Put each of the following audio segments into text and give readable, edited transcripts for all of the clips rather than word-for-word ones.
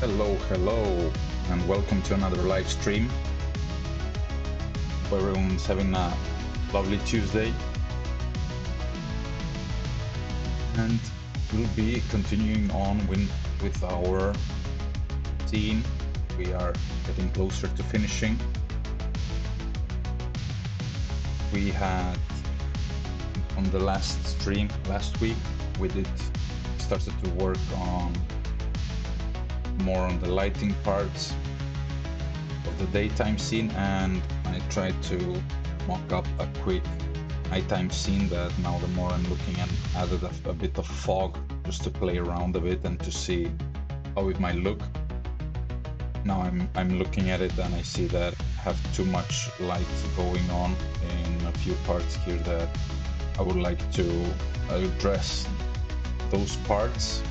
Hello, and welcome to another live stream. Hope everyone's having a lovely Tuesday. And we'll be continuing on with our scene. We are getting closer to finishing. We had, on the last stream last week, we started to work on more on the lighting parts of the daytime scene, and I tried to mock up a quick nighttime scene that now the more I'm looking at, added a bit of fog just to play around a bit and to see how it might look. Now I'm looking at it and I see that I have too much light going on in a few parts here that I would like to address those parts.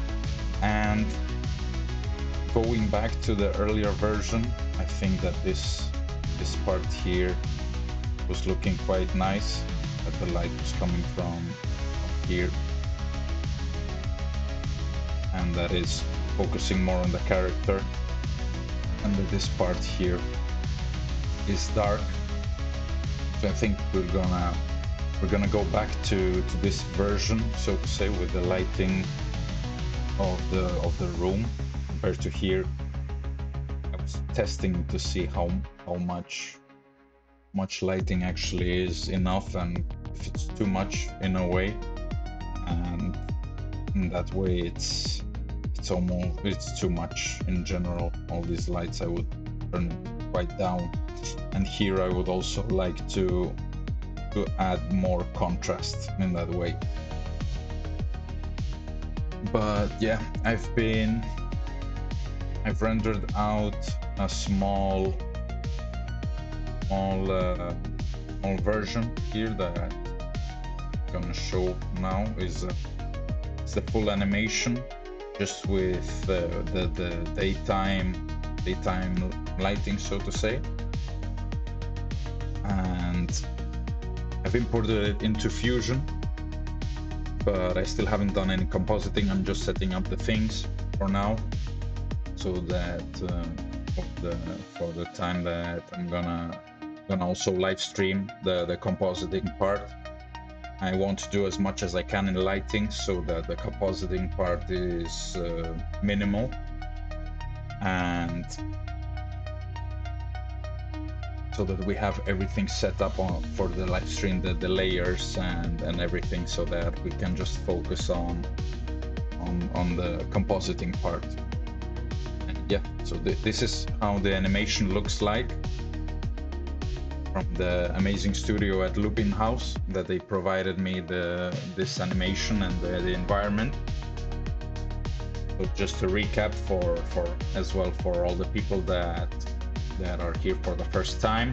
And going back to the earlier version, I think that this part here was looking quite nice, that the light was coming from here, and that is focusing more on the character, and that this part here is dark. So I think we're gonna go back to this version, so to say, with the lighting of the room compared to here. I was testing to see how much lighting actually is enough, and if it's too much in a way, and in that way it's too much in general. All these lights I would turn quite down, and here I would also like to add more contrast in that way. But yeah, I've rendered out a small version here that I'm gonna show now. It's the full animation, just with the daytime lighting, so to say. And I've imported it into Fusion, but I still haven't done any compositing. I'm just setting up the things for now, so that for the time that I'm gonna also live stream the compositing part, I want to do as much as I can in lighting, so that the compositing part is minimal, and so that we have everything set up for the live stream, the layers and everything, so that we can just focus on the compositing part. And yeah, so this is how the animation looks like from the amazing studio at Lupin House, that they provided me this animation and the environment. So just to recap for all the people that are here for the first time,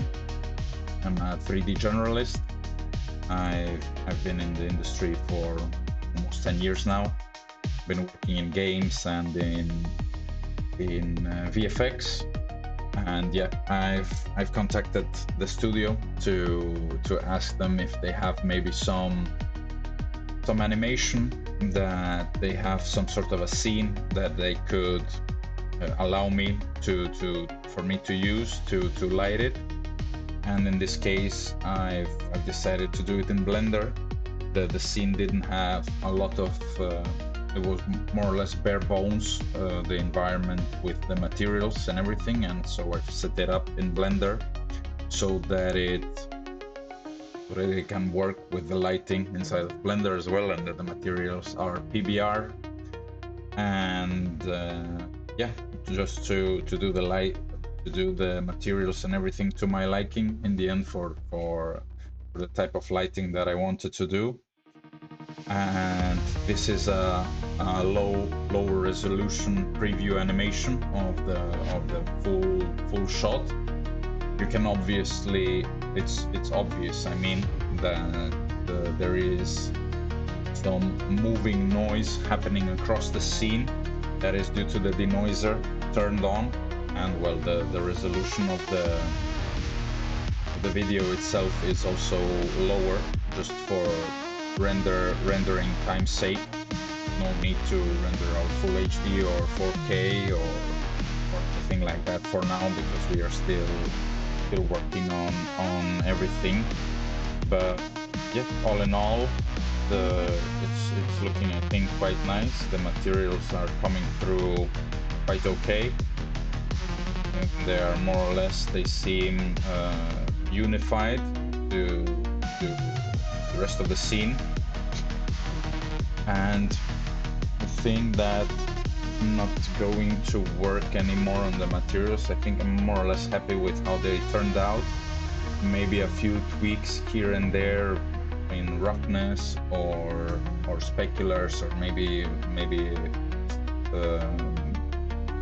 I'm a 3D generalist. I've been in the industry for almost 10 years now. Been working in games and in VFX, and yeah, I've contacted the studio to ask them if they have maybe some animation, that they have some sort of a scene that they could allow me for me to use to light it. And in this case, I've decided to do it in Blender. The scene didn't have a lot of it was more or less bare bones, the environment with the materials and everything, and so I've set it up in Blender so that it can work with the lighting inside of Blender as well, and that the materials are PBR. And yeah, just to do the materials and everything to my liking in the end, for the type of lighting that I wanted to do. And this is a lower resolution preview animation of the full shot. You can obviously, it's obvious, I mean, that there is some moving noise happening across the scene. That is due to the denoiser turned on, and well, the resolution of the video itself is also lower, just for rendering time's sake. No need to render out full HD or 4K or anything like that for now, because we are still working on everything. But yeah, all in all, it's looking, I think, quite nice. The materials are coming through quite okay. And they are more or less, they seem unified to the rest of the scene. And I think that I'm not going to work anymore on the materials. I think I'm more or less happy with how they turned out. Maybe a few tweaks here and there in roughness or speculars, or maybe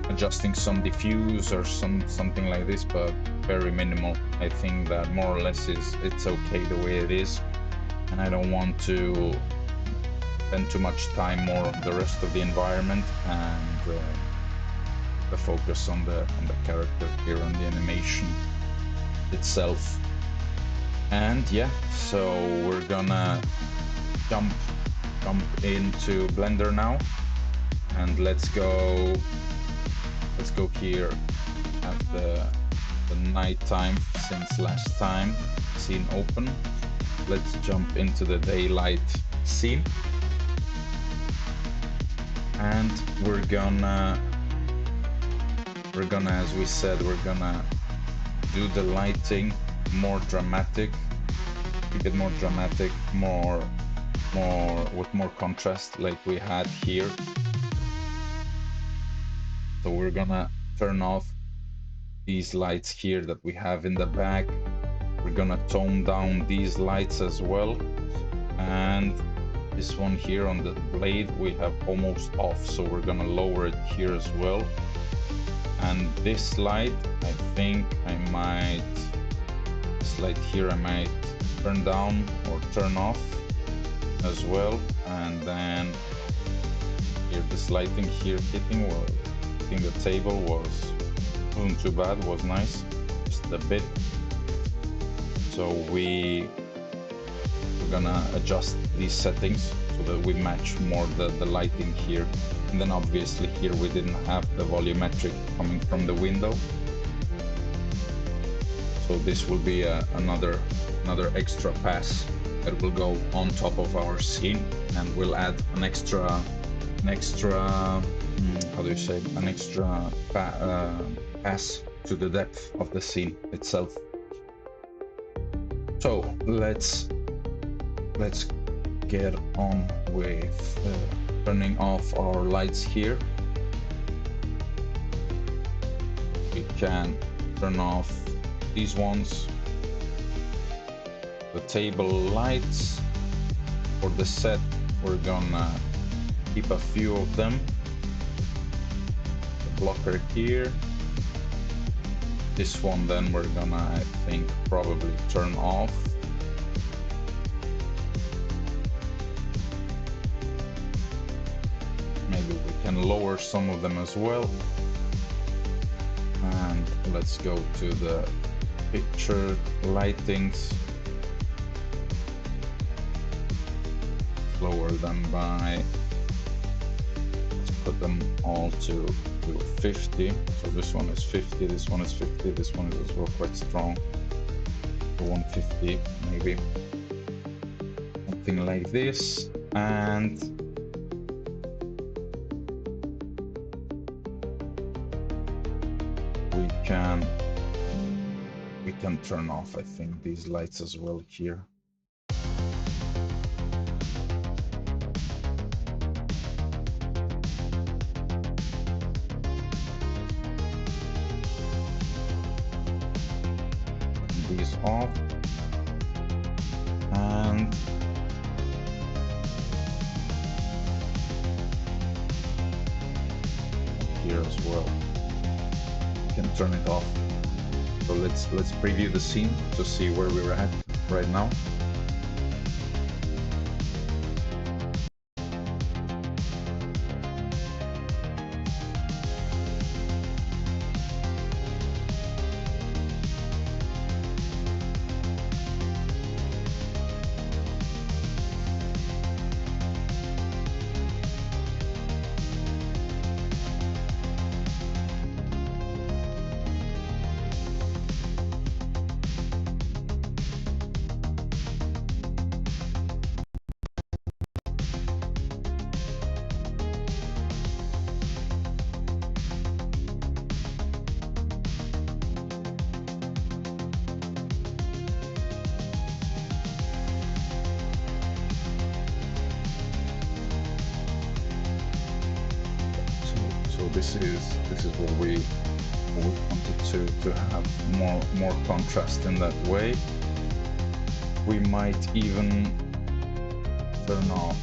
adjusting some diffuse or something like this, but very minimal. I think that more or less it's okay the way it is, and I don't want to spend too much time more on the rest of the environment and the focus on the character here, on the animation itself. And yeah, so we're gonna jump into Blender now, and let's go here at the night time since last time scene open. Let's jump into the daylight scene, and we're gonna, as we said, we're gonna do the lighting more dramatic, keep it more dramatic, more with more contrast, like we had here. So we're gonna turn off these lights here that we have in the back. We're gonna tone down these lights as well, and this one here on the blade we have almost off, so we're gonna lower it here as well. And this light, I think this light here I might turn down or turn off as well. And then here, this lighting here hitting the table wasn't too bad, was nice, just a bit. So we're gonna adjust these settings so that we match more the lighting here. And then obviously here we didn't have the volumetric coming from the window, so this will be another extra pass that will go on top of our scene, and we'll add an extra how do you say, an extra pass to the depth of the scene itself. So let's get on with turning off our lights here. We can turn off these ones, the table lights. For the set, we're gonna keep a few of them. The blocker here. This one then we're gonna, I think, probably turn off. Maybe we can lower some of them as well. And let's go to the picture lightings. Lower them by, let's put them all to 50. So this one is 50, this one is 50, this one is as well quite strong. 150 maybe, something like this. And we can turn off, I think, these lights as well here. These off, and here as well you can turn it off. So let's preview the scene to see where we're at right now. So this is what we wanted to have more contrast in that way. We might even turn off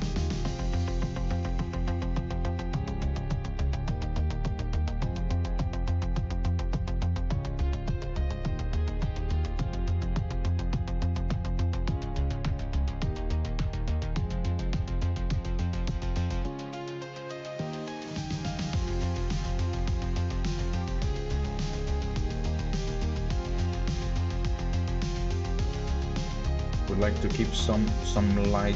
like to keep some lighting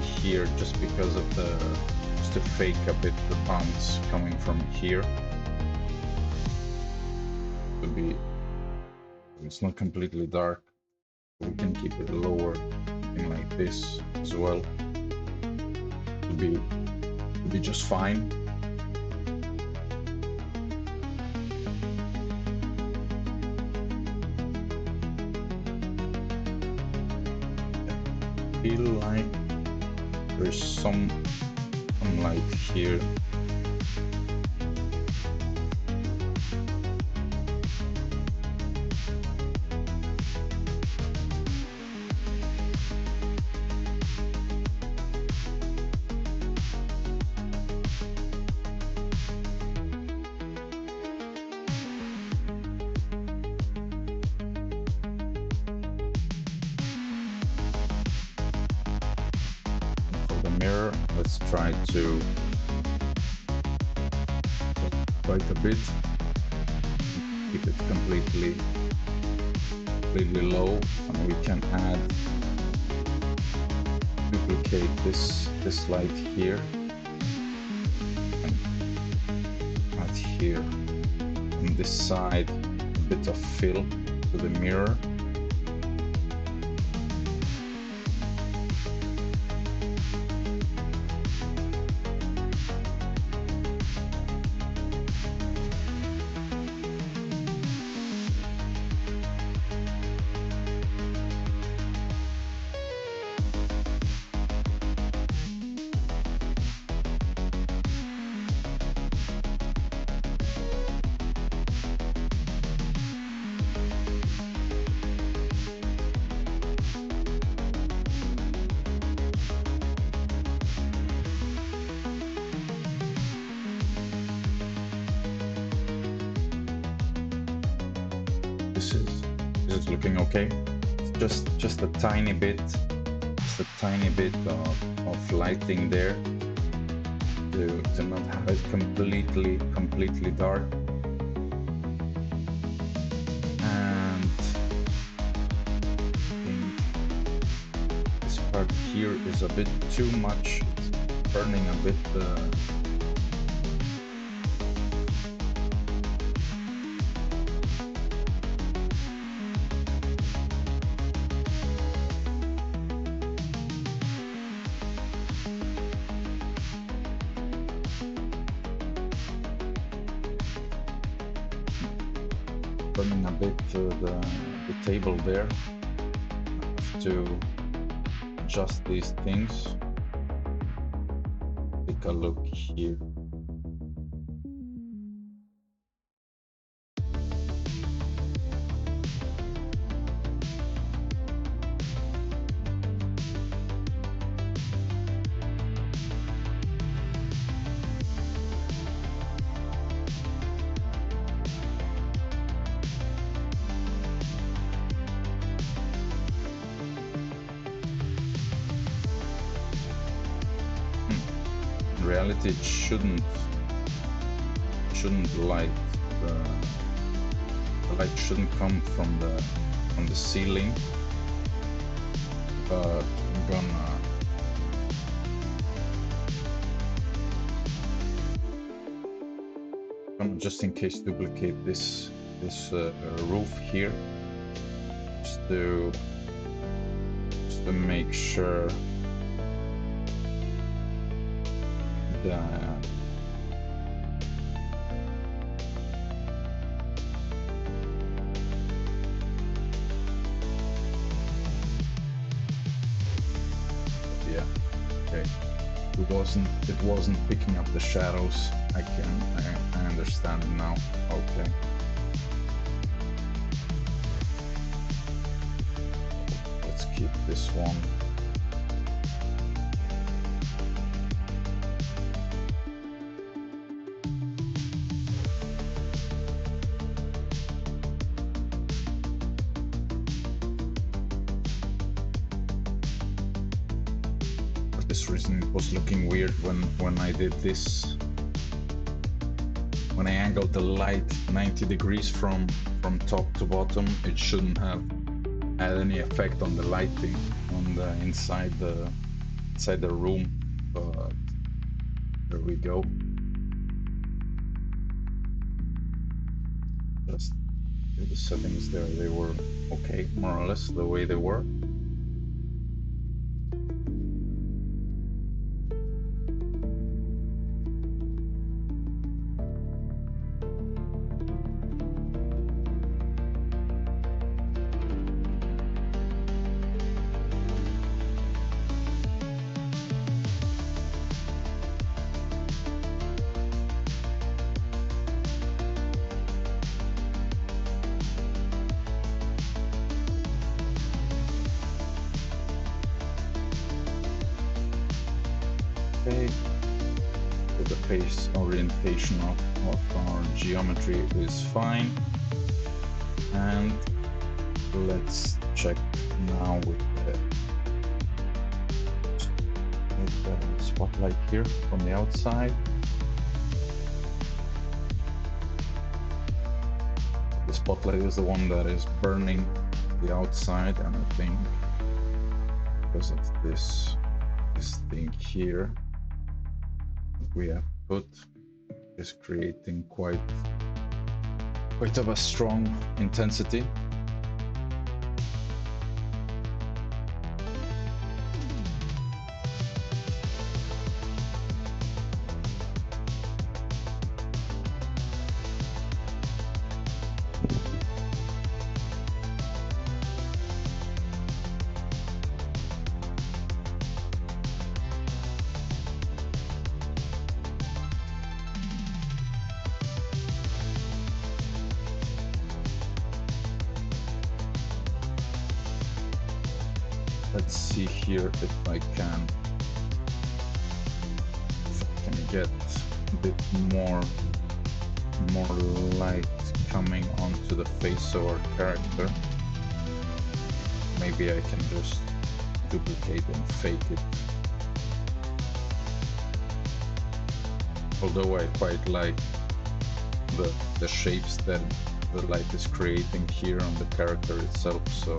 here, just because of just to fake a bit the bounce coming from here. To be, it's not completely dark. We can keep it lower, something like this as well. To be just fine. Feel like there's some light here. Mirror, let's try to quite a bit, keep it completely low, and we can duplicate this light here and add here on this side a bit of fill to the mirror. This is looking okay. It's just a tiny bit, of lighting there to not have it completely dark. And I think this part here is a bit too much. It's burning a bit. Burning a bit the table there. I have to adjust these things. Take a look here. In reality, it shouldn't light the light shouldn't come from the ceiling, but I'm gonna just in case duplicate this roof here, just to make sure that yeah, okay, we wasn't picking up the shadows. I understand it now. Okay. Let's keep this one. For this reason, it was looking weird when I did this. When I angled the light 90 degrees from top to bottom, it shouldn't have had any effect on the lighting on the inside the room, but there we go. Just the settings there, they were okay, more or less the way they were. Okay, so the face orientation of our geometry is fine, and let's check now with the spotlight here from the outside. The spotlight is the one that is burning the outside, and I think because of this thing here we have put is creating quite of a strong intensity. Let's see here if I can get a bit more light coming onto the face of our character. Maybe I can just duplicate and fake it. Although I quite like the shapes that the light is creating here on the character itself, so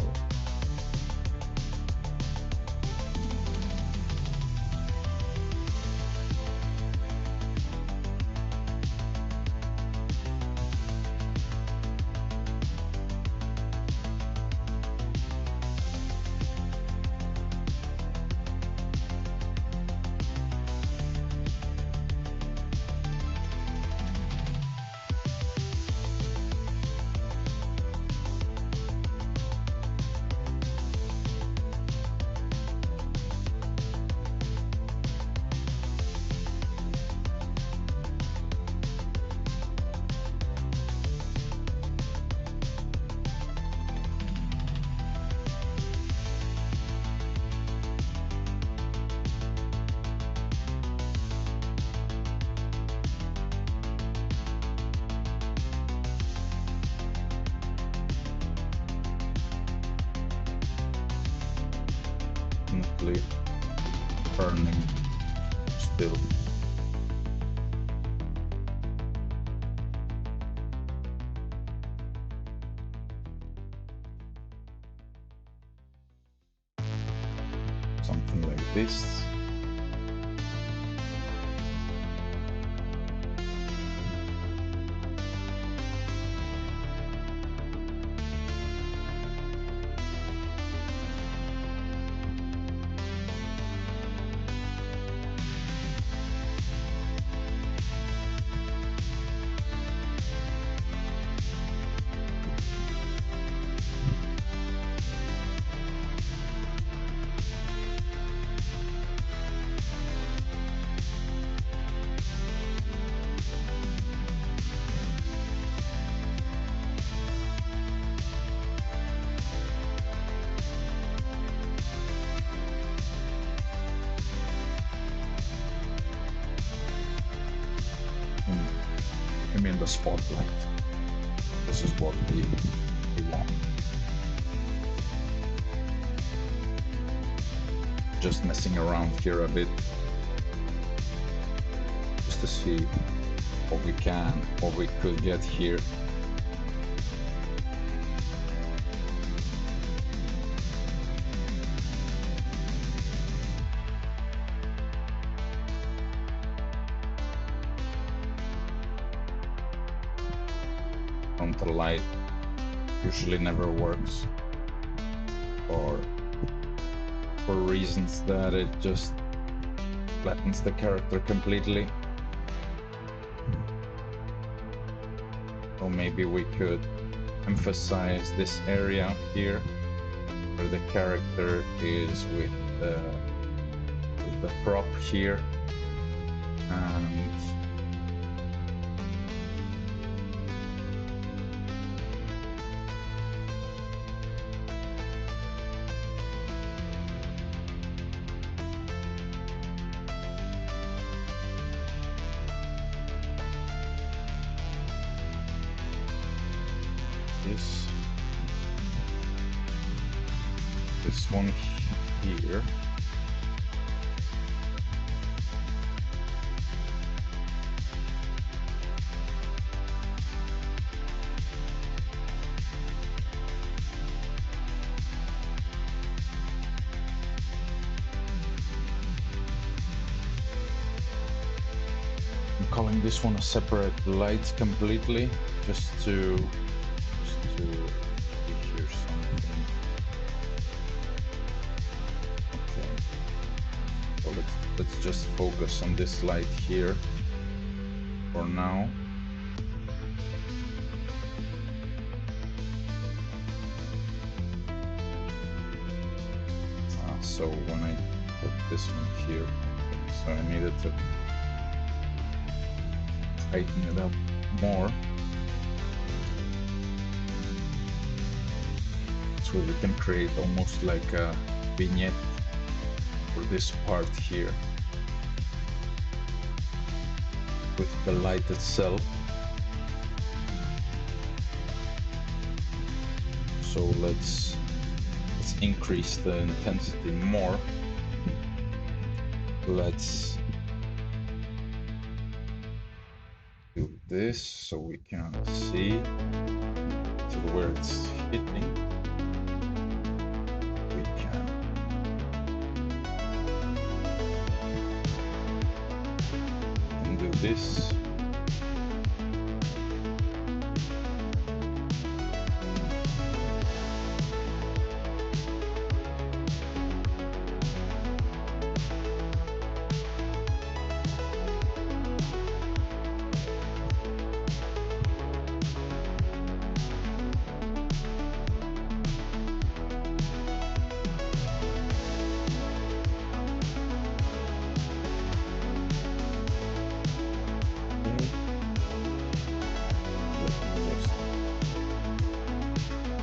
definitely burning still. Something like this. I mean the spotlight. This is what we want. Just messing around here a bit, just to see what we could get here. Frontal light usually never works, or for reasons that it just flattens the character completely. So maybe we could emphasize this area here where the character is with the prop here, and this one here. I'm calling this one a separate light completely, just to hear something. Okay, so let's just focus on this light here for now. So when I put this one here, so I needed to tighten it up more, so we can create almost like a vignette for this part here with the light itself. So let's increase the intensity more. Let's do this so we can see to where it's hitting. We can do this.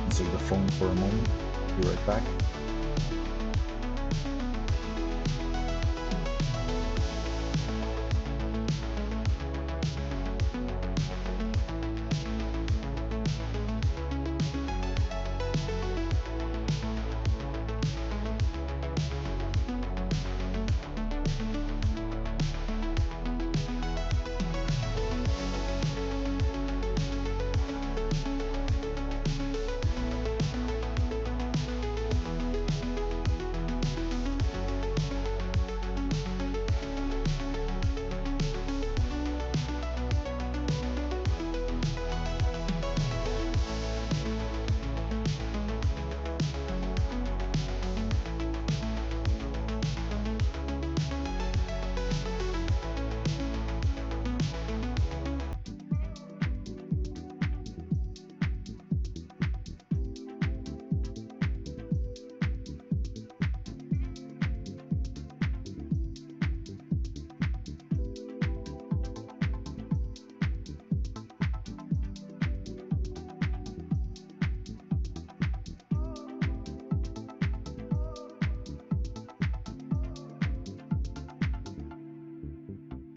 Answer the phone for a moment. Be right back.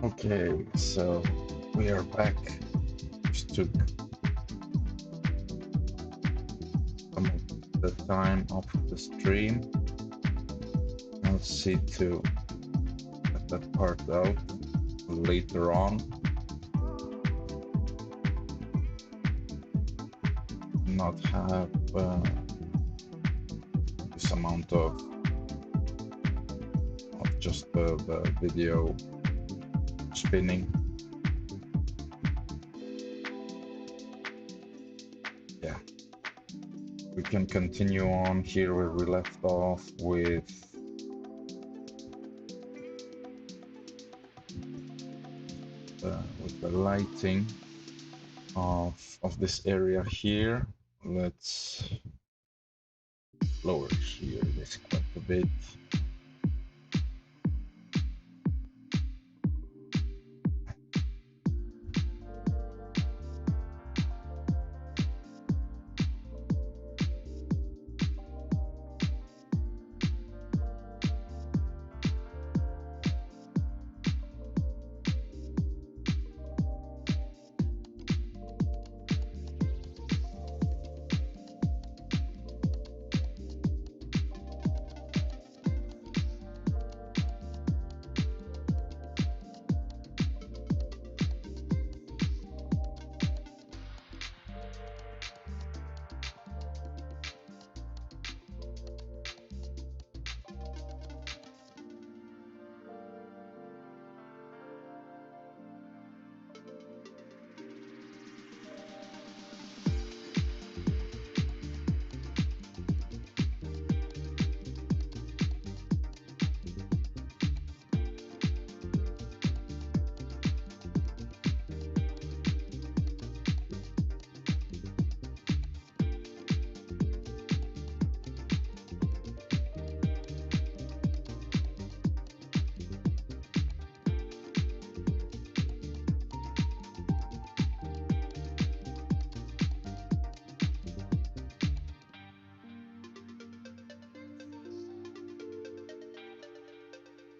Okay, so we are back. just took some of the time off the stream. I'll see to get that part out later on. Not have this amount of just the video spinning. Yeah, we can continue on here where we left off with the lighting of this area here. Let's lower here this quite a bit.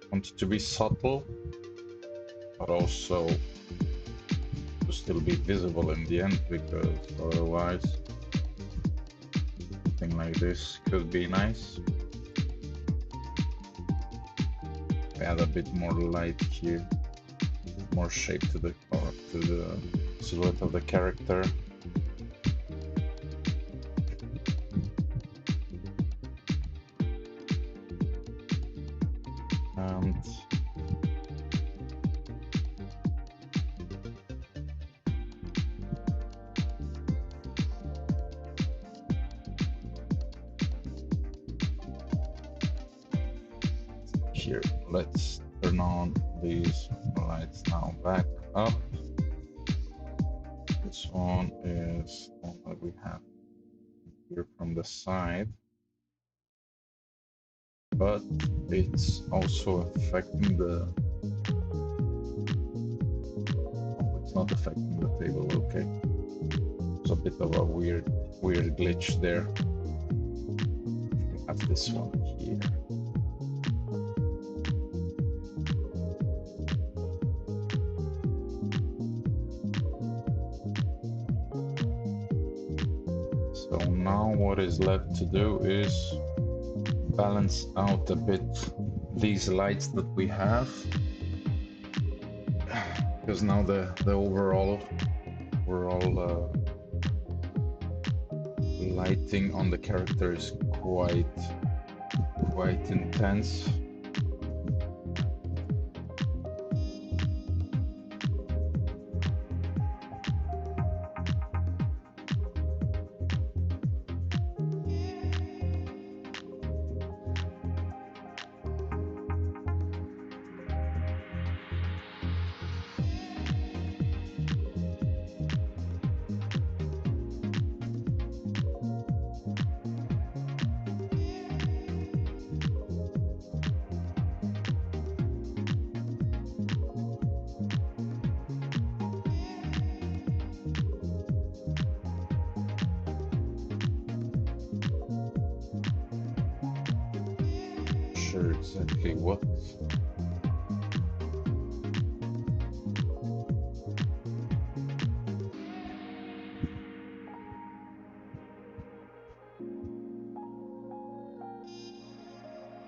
Want it to be subtle, but also to still be visible in the end, because otherwise something like this could be nice. Add a bit more light here, more shape to the silhouette of the character. Here, let's turn on these lights now back up. This one is one that we have here from the side, but it's also affecting the... Oh, it's not affecting the table. Okay, it's a bit of a weird glitch there. We have this one here. So now what is left to do is balance out a bit these lights that we have, because now the overall lighting on the character is quite intense. Exactly what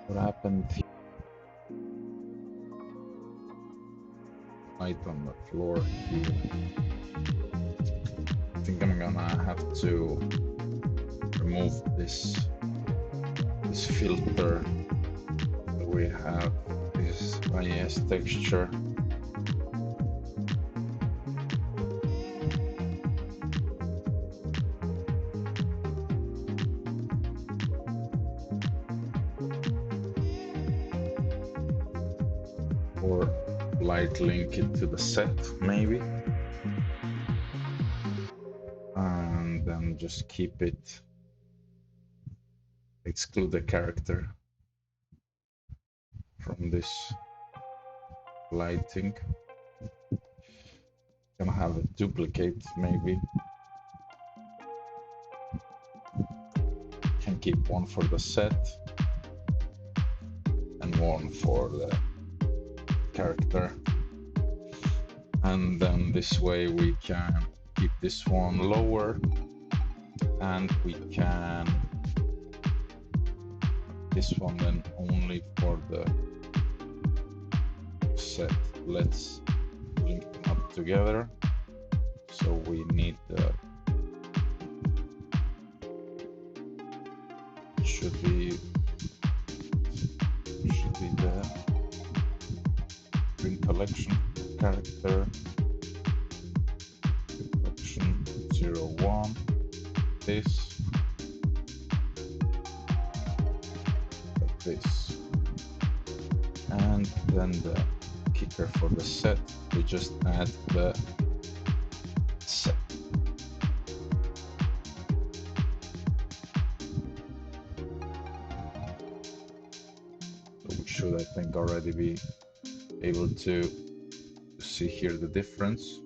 What happened? Light on the floor here. I think I'm gonna have to remove this filter. We have this IS texture. Or light link it to the set, maybe. And then just keep it, exclude the character from this lighting. Gonna have a duplicate, maybe. Can keep one for the set and one for the character. And then this way we can keep this one lower, and we can this one then only for the set. Let's link them up together. So we need the should be the print collection character collection 01, this and then the kicker for the set, we just add the set. So we should, I think, already be able to see here the difference.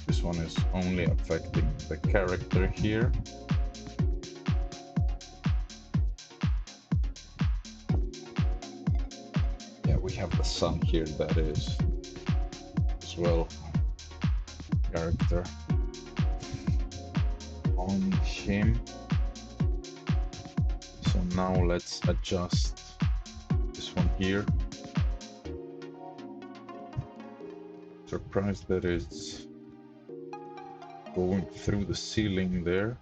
This one is only affecting the character here. Yeah, we have the sun here that is as well character on him. So now let's adjust this one here. Surprised that it's going through the ceiling there.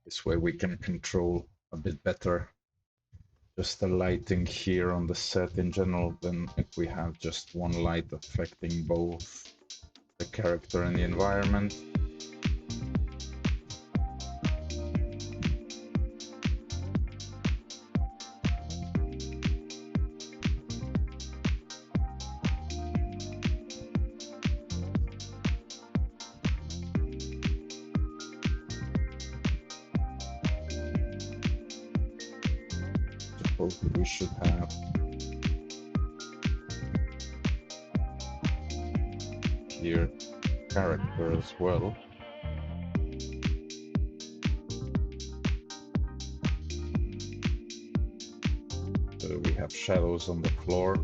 This way we can control a bit better just the lighting here on the set in general than if we have just one light affecting both the character and the environment. We should have here character as well. So we have shadows on the floor.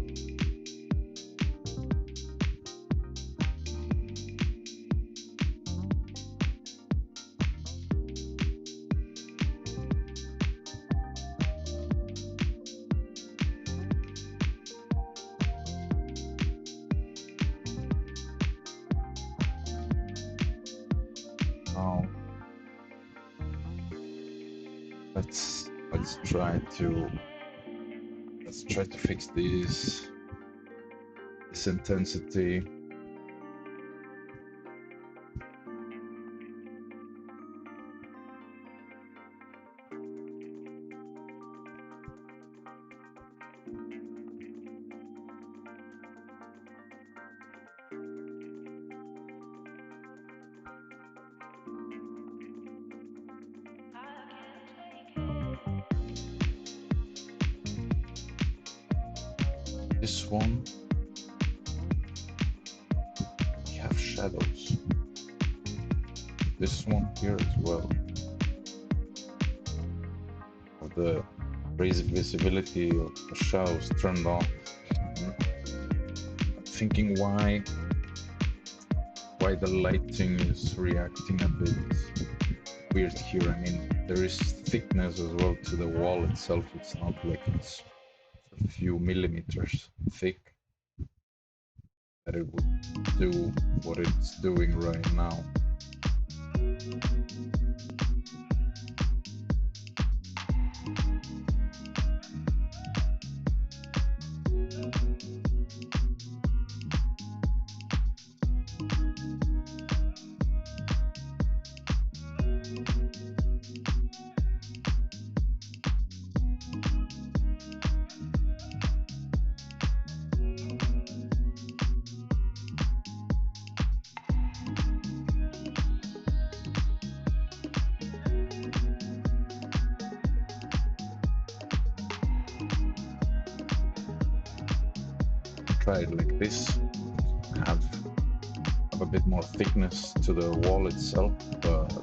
Let's try to fix this intensity. This one, we have shadows. This one here as well. Of the raise visibility of the shadows turned on. I'm thinking why the lighting is reacting a bit weird here. I mean, there is thickness as well to the wall itself. It's not like it's a few millimeters thick that it would do what it's doing right now. Try it like this, have a bit more thickness to the wall itself, but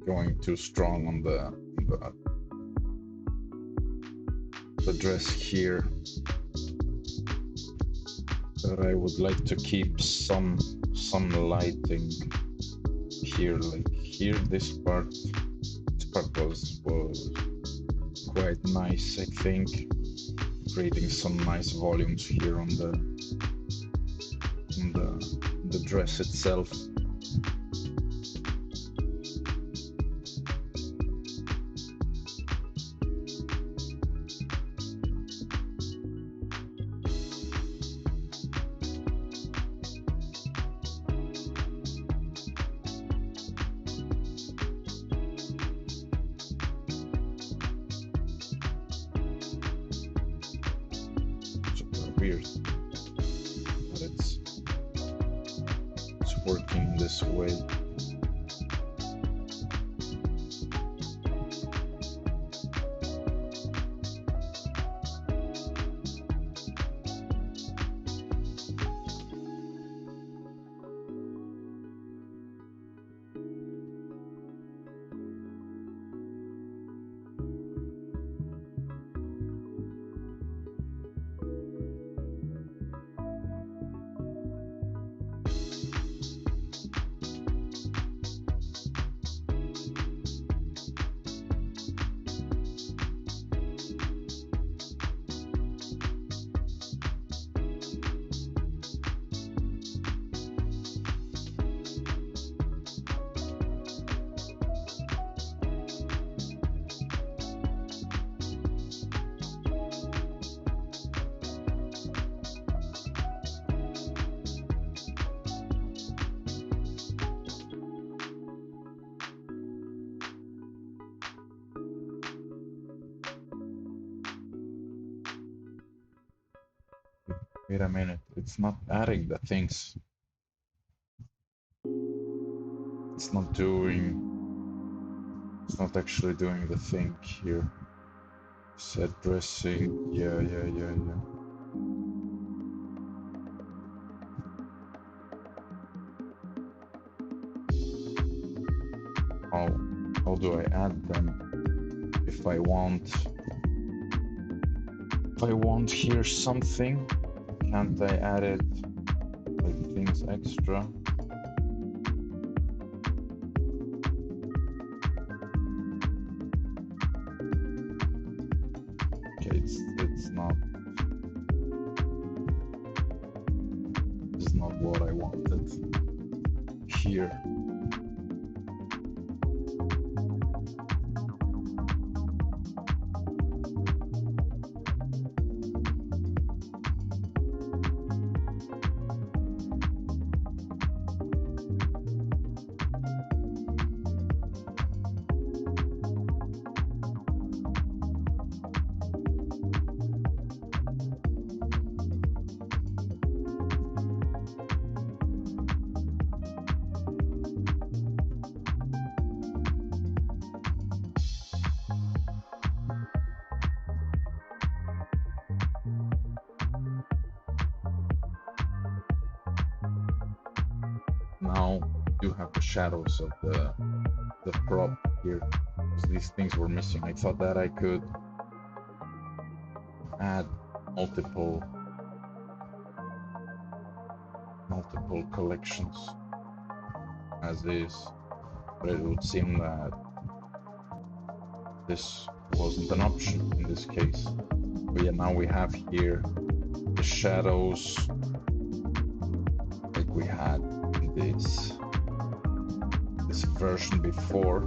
going too strong on the dress here. But I would like to keep some lighting here, like here. This part was quite nice, I think, creating some nice volumes here on the dress itself. Weird, but it's working this way. Wait a minute, it's not adding the things. It's not doing, it's not actually doing the thing here. Set dressing, yeah. How do I add them? If I want here something, can't I add it like things extra? Okay, it's not what I wanted here. Now you have the shadows of the prop here, because these things were missing. I thought that I could add multiple collections as is, but it would seem that this wasn't an option in this case. But yeah, now we have here the shadows like we had in this version before.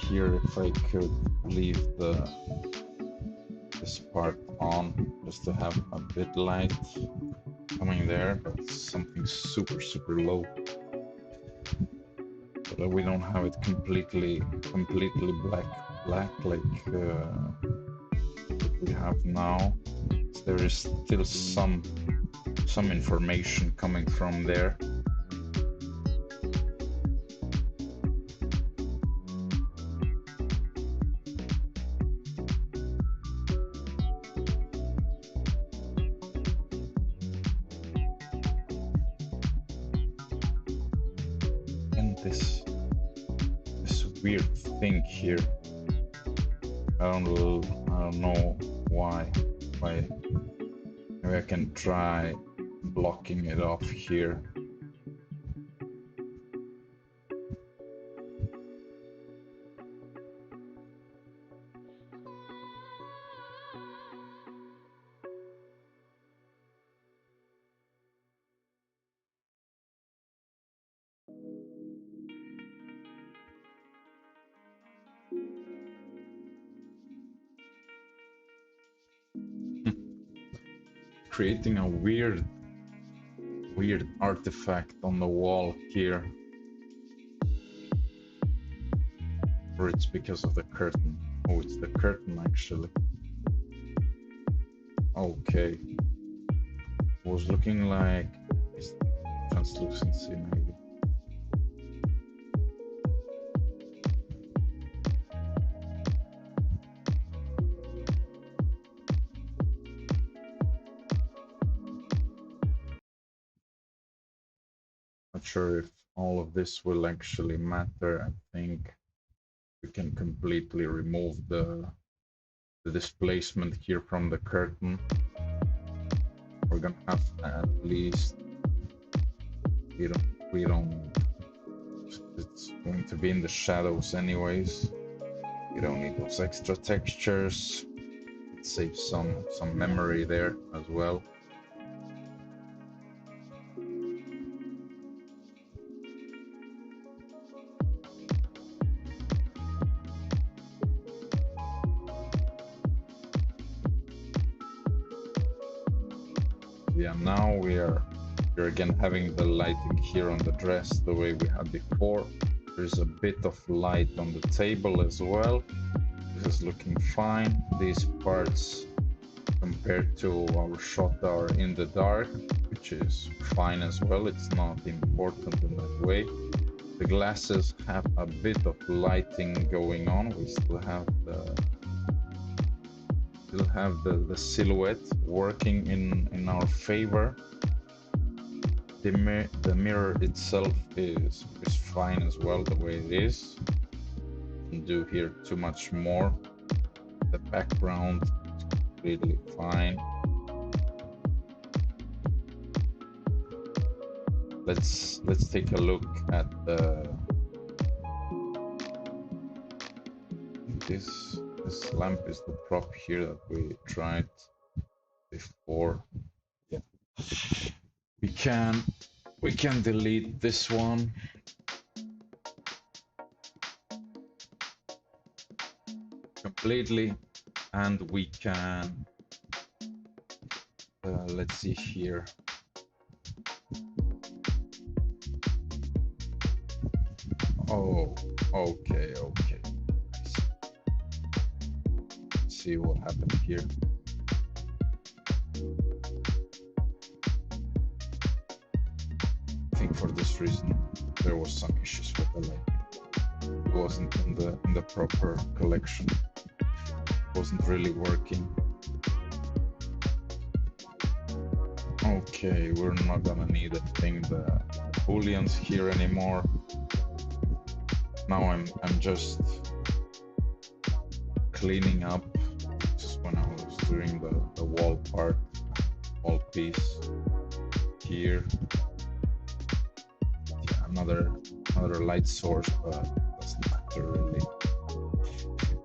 Here, if I could leave this part on just to have a bit light coming there, but something super low, so that we don't have it completely black like we have now. There is still some information coming from there. This weird thing here. I don't know why. Maybe I can try blocking it off here. creating a weird artifact on the wall here. Or it's because of the curtain. Oh, it's the curtain actually. Okay. It was looking like it's translucency maybe. Not sure if all of this will actually matter. I think we can completely remove the displacement here from the curtain. We're gonna have at least we don't it's going to be in the shadows anyways. We don't need those extra textures. It saves some memory there as well. Yeah, now we're again having the lighting here on the dress the way we had before. There's a bit of light on the table as well. This is looking fine. These parts compared to our shot are in the dark, which is fine as well. It's not important in that way. The glasses have a bit of lighting going on. We still have the silhouette working in our favor. The mirror itself is fine as well the way it is. Don't do here too much more. The background is completely fine. Let's take a look at this lamp is the prop here that we tried before. Yeah. We can delete this one. Completely, and we can let's see here. Oh, okay. Let's see what happened here. I think for this reason there was some issues with the lighting. It wasn't in the proper collection. It wasn't really working. Okay, we're not gonna need a thing the booleans here anymore. Now I'm just cleaning up. Just when I was doing the wall part, wall piece here. Yeah, another light source, but doesn't matter really.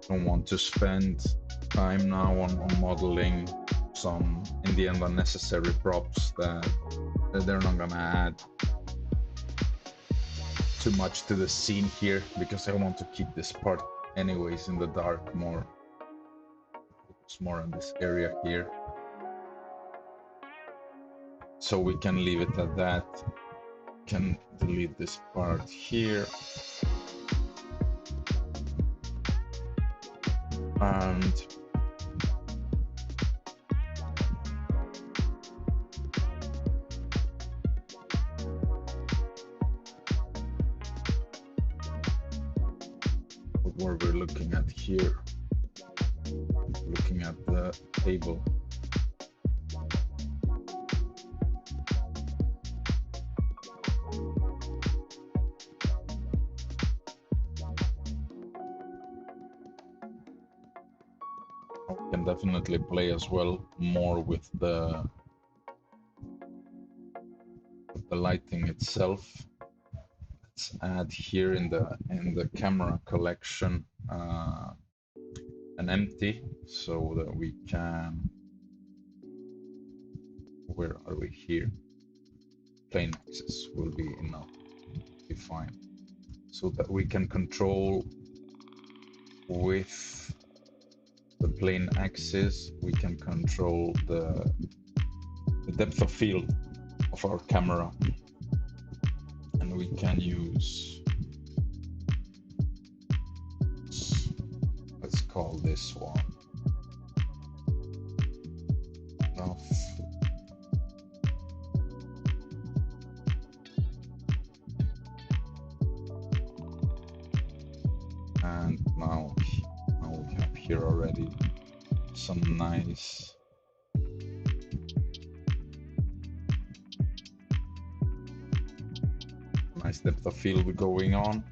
Don't want to spend time now on modeling some in the end unnecessary props that they're not gonna add too much to the scene here, because I want to keep this part anyways in the dark more. Focus more on this area here. So we can leave it at that. Can delete this part here. And what we're looking at here, looking at the table. I can definitely play as well more with the lighting itself. Let's add here in the camera collection an empty, so that we can, where are we here? Plain axis will be enough, be fine, so that we can control with the plane axis. We can control the depth of field of our camera, and we can use, let's call this one enough. And now we have here already some nice depth of field going on.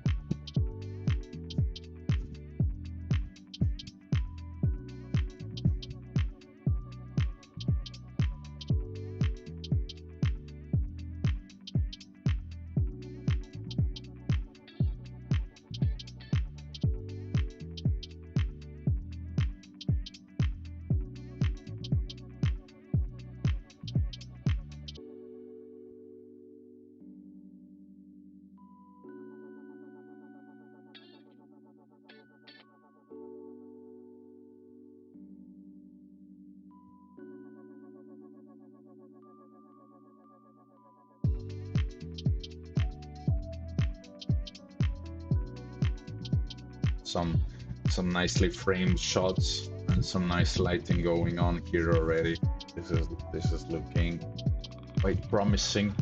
Some nicely framed shots and some nice lighting going on here already. This is looking quite promising.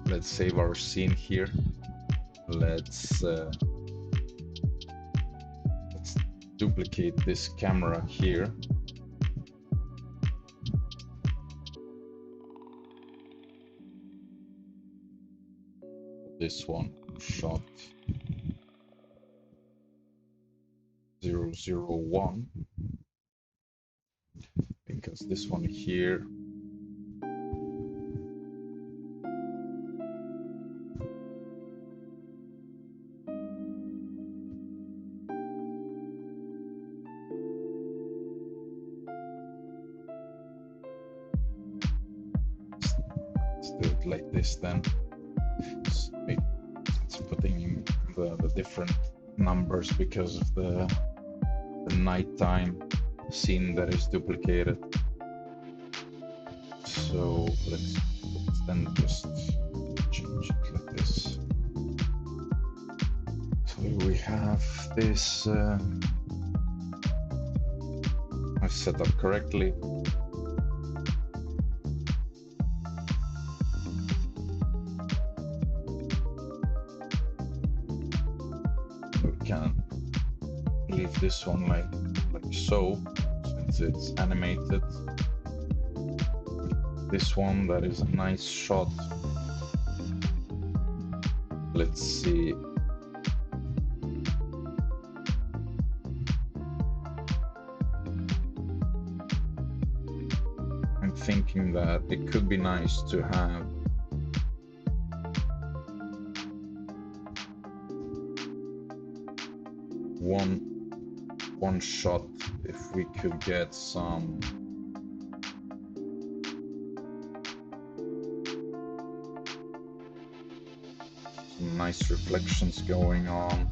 Let's save our scene here. Let's duplicate this camera here. This one, shot 001, because this one here let's do it like this then. It's putting the different numbers because of the nighttime scene that is duplicated. So let's then just change it like this. So we have this set up correctly. Can leave this one like so, since it's animated. This one, that is a nice shot. Let's see. I'm thinking that it could be nice to have one shot, if we could get some nice reflections going on,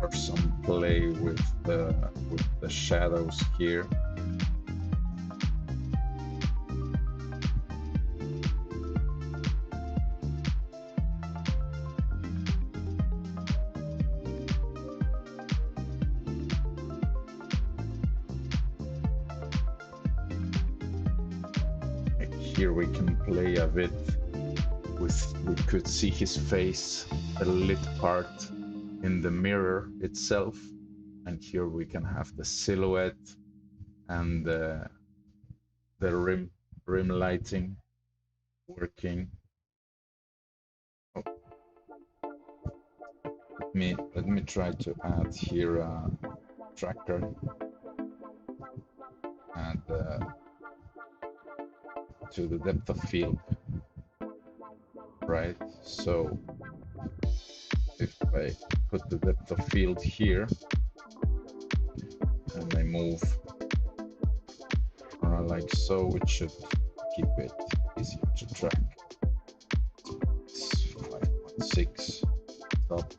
or some play with the shadows here. Here we can play a bit with, we could see his face, the lit part in the mirror itself, and here we can have the silhouette and the rim lighting working. Oh. Let me try to add here a tracker and to the depth of field, right? So if I put the depth of field here and I move like so, it should keep it easier to track. It's 5.6 stop,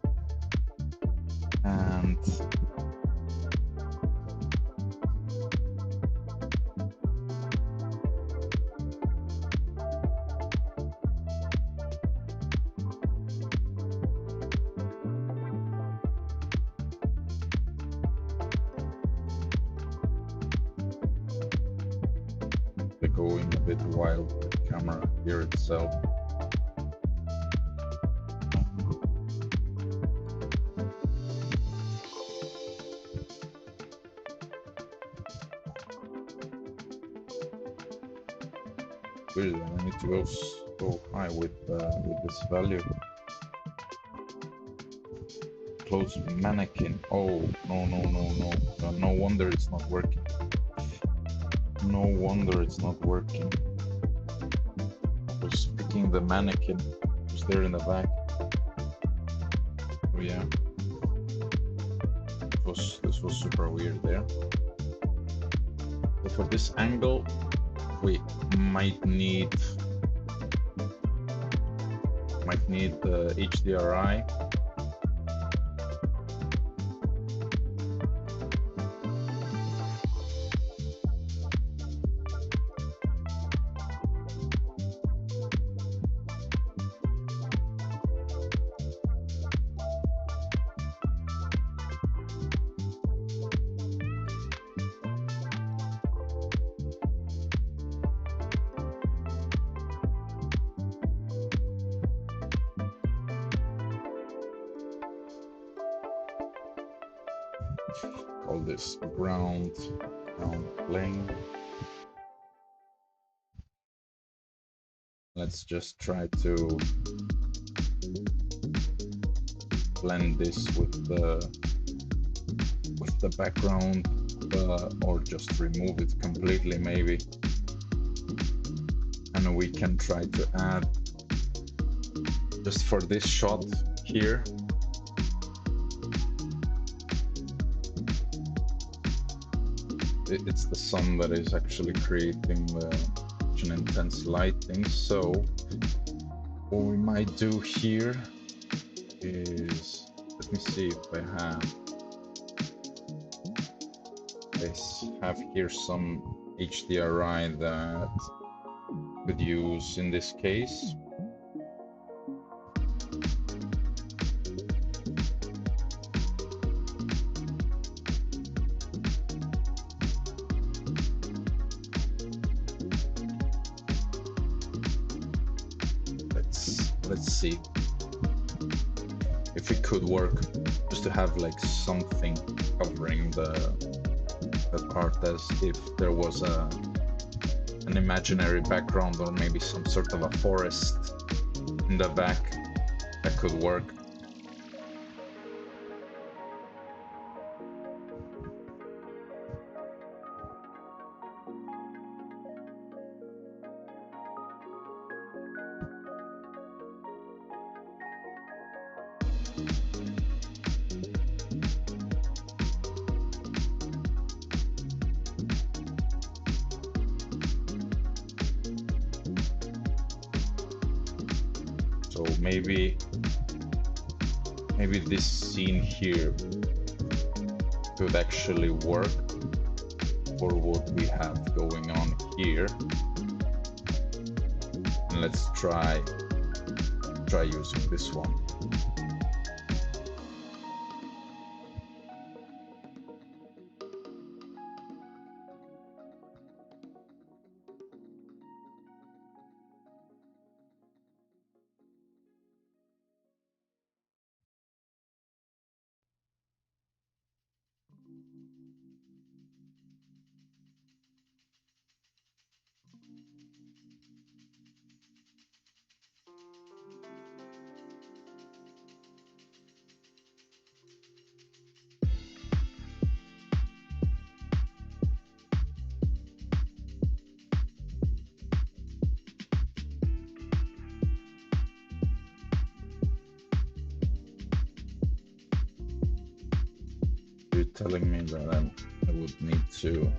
and bit wild, the camera here itself. Weird, I need to go so high with this value. Close mannequin. Oh, no. No wonder it's not working. No wonder it's not working. I was picking the mannequin. It was there in the back. Oh yeah. This was super weird there. But for this angle, we might need the HDRI. Call this ground plane. Let's just try to blend this with the background, or just remove it completely maybe. And we can try to add, just for this shot here, it's the sun that is actually creating such an intense lighting. So what we might do here is, let me see if I have here some HDRI that could use in this case. Let's see if it could work, just to have like something covering the part, as if there was an imaginary background, or maybe some sort of a forest in the back. That could work. So maybe this scene here could actually work for what we have going on here. And let's try using this one. You're telling me that I would need to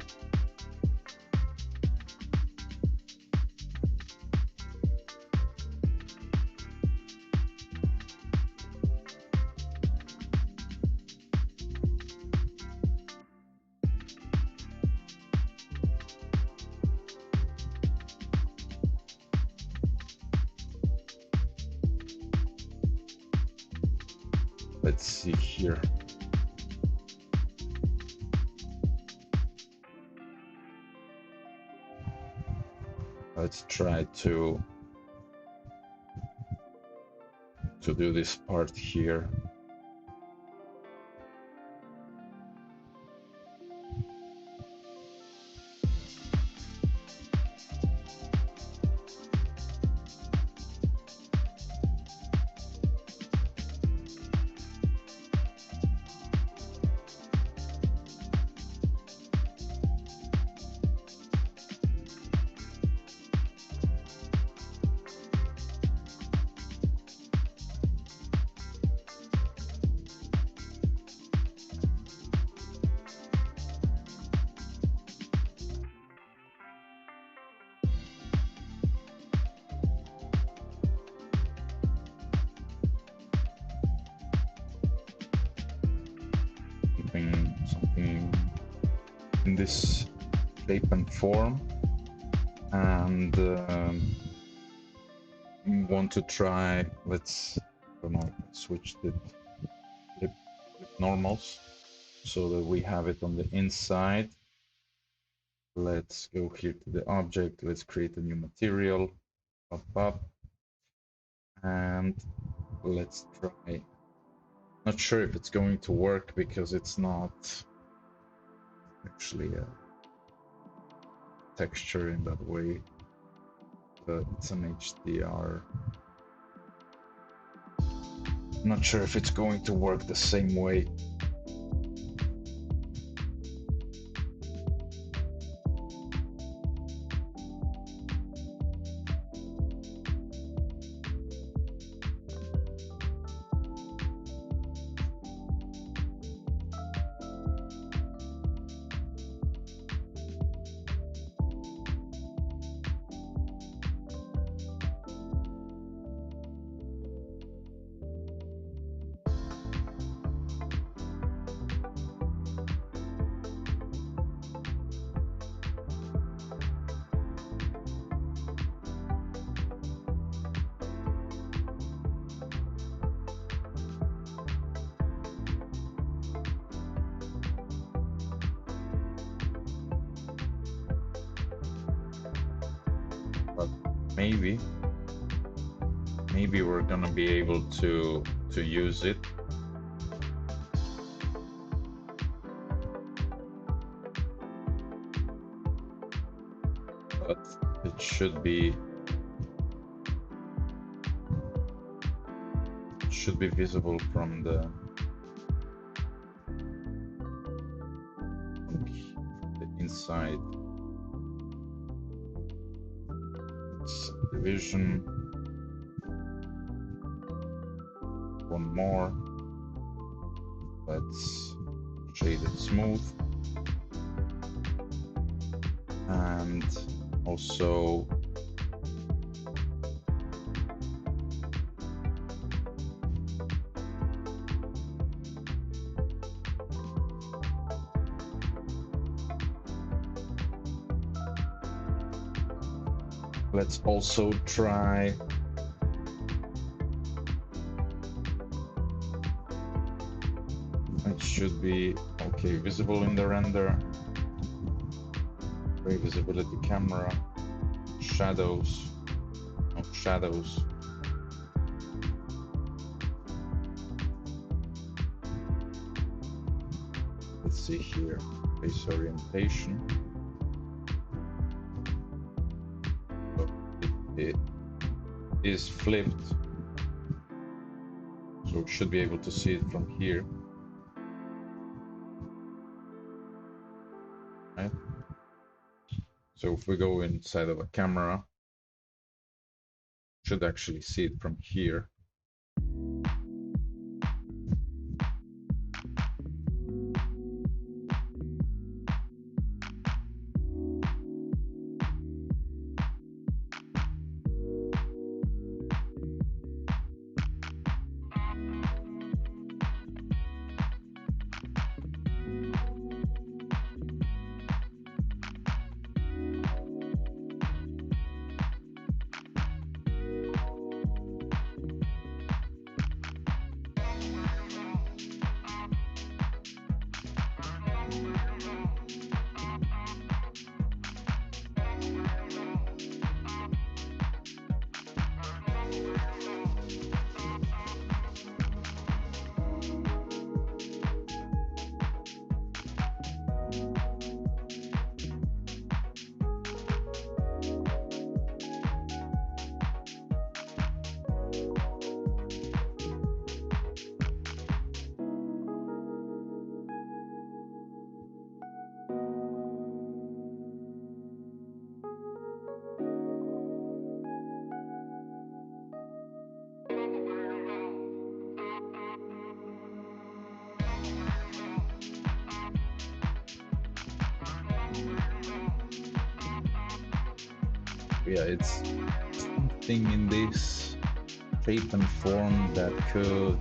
let's see here. let's try to do this part here. Something in this shape and form, and want to try, let's, I don't know, switch the flip normals so that we have it on the inside. Let's go here to the object, let's create a new material, up, and let's try. Not sure if it's going to work because it's not actually a texture in that way, but it's an HDR. Not sure if it's going to work the same way. But maybe we're gonna be able to use it. But it should be visible from the inside. Subdivision. One more. Let's shade it smooth. And also let's also try it should be okay, visible in the render, ray visibility camera, shadows, no shadows. Let's see here, face orientation. It is flipped, so we should be able to see it from here. Right? So if we go inside of a camera, should actually see it from here. Yeah, it's something in this shape and form that could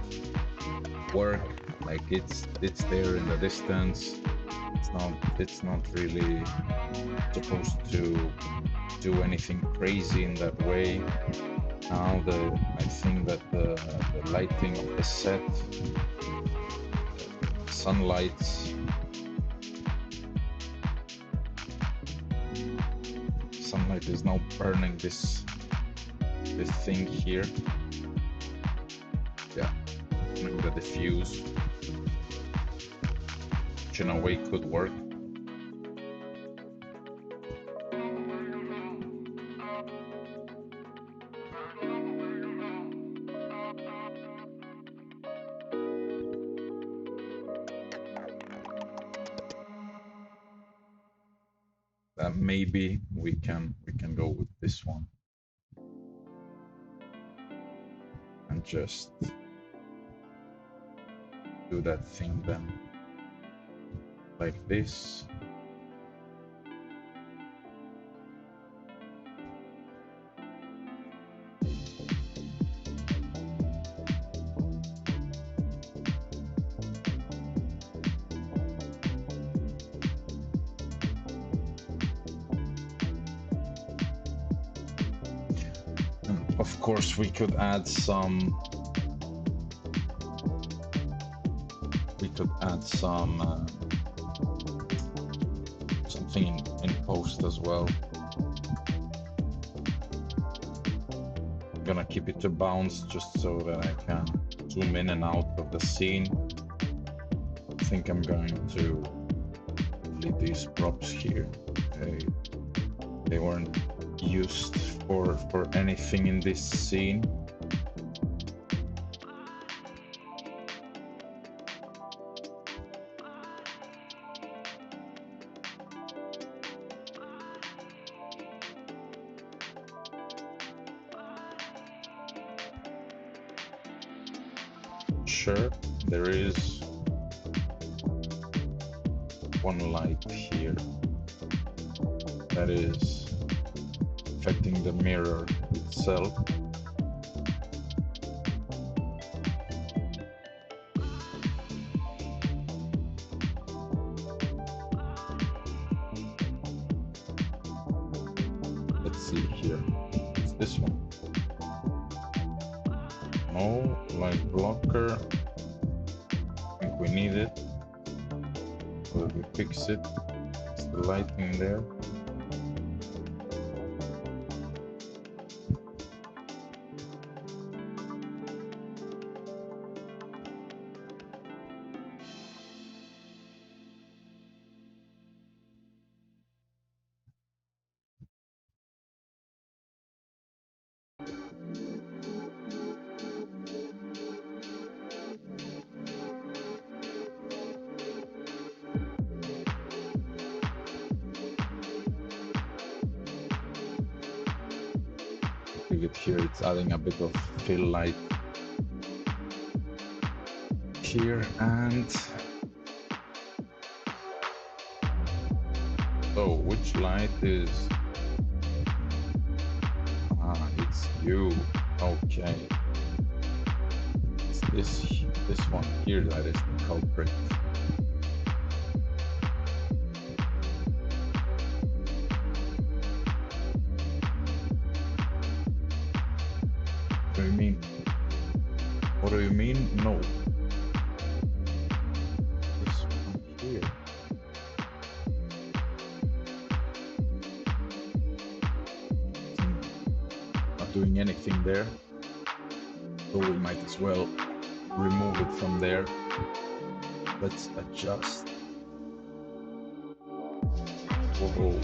work. Like it's there in the distance. It's not really supposed to do anything crazy in that way. Now I think that the lighting of the set, sunlight is now burning this thing here. Yeah, burning the diffuse, which in a way could work. Maybe we can go with this one and just do that thing then, like this. Of course, we could add some. Something in post as well. I'm gonna keep it to bounce just so that I can zoom in and out of the scene. I think I'm going to delete these props here. They weren't used for anything in this scene. Sure, there is one light here that is affecting the mirror itself. Let's see here. It's this one. No light blocker. I think we need it. Will we fix it? It's the lighting there. Here it's adding a bit of fill light here, and so which light is it's you. Okay, it's this one here that is the culprit. What do you mean? No. This one here. Not doing anything there. So we might as well remove it from there. Let's adjust. Whoa.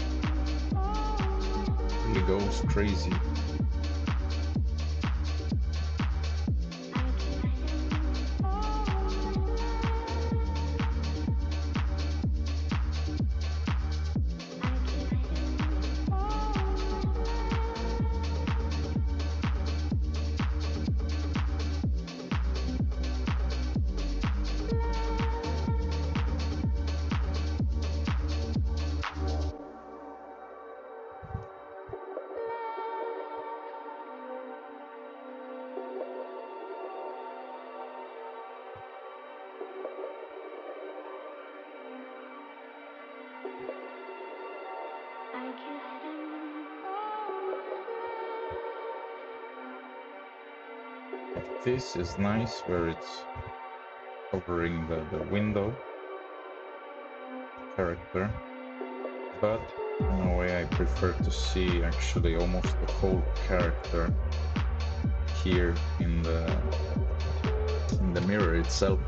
Really goes crazy. this is nice, where it's covering the window character, but in a way I prefer to see actually almost the whole character here in the mirror itself.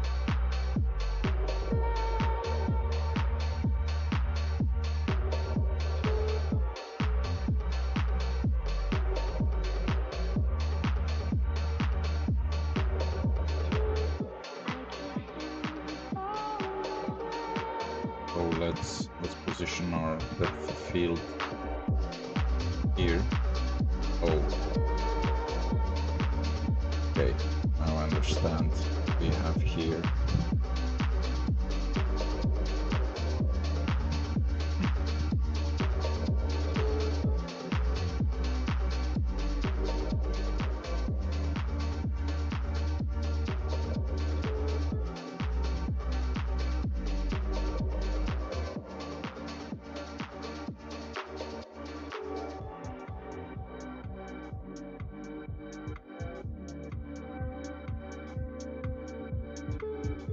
So let's position our depth of field here. Oh, okay, now I understand. We have here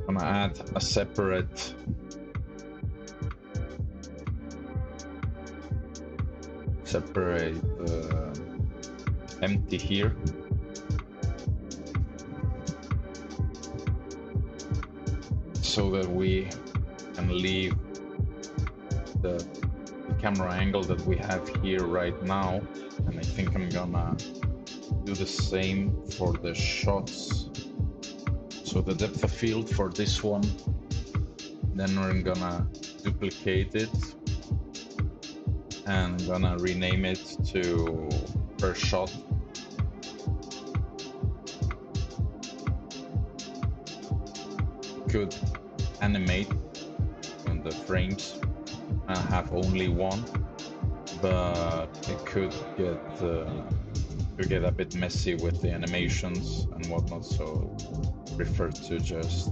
gonna add a separate empty here, so that we can leave the camera angle that we have here right now. And I think I'm gonna do the same for the shots. So the depth of field for this one, then we're gonna duplicate it and I'm gonna rename it to per shot. Could animate on the frames. I have only one, but it could get a bit messy with the animations and whatnot, so prefer to just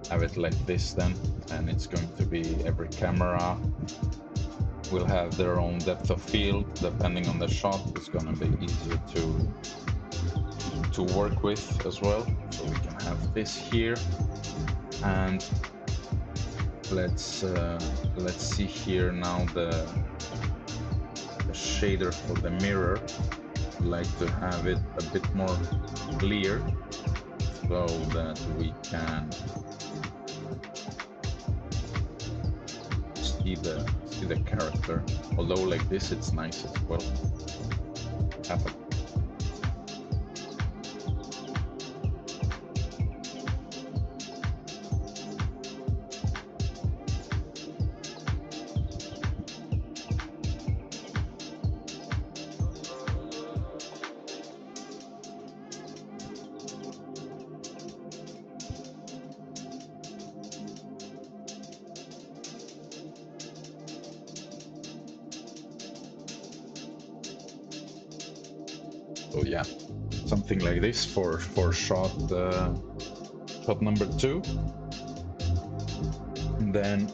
have it like this then, and it's going to be every camera will have their own depth of field depending on the shot. It's going to be easier to work with as well. So we can have this here, and let's see here now the shader for the mirror. I'd like to have it a bit more clear so that we can see the character. Although like this it's nice as well. So yeah, something like this for shot number 2. And then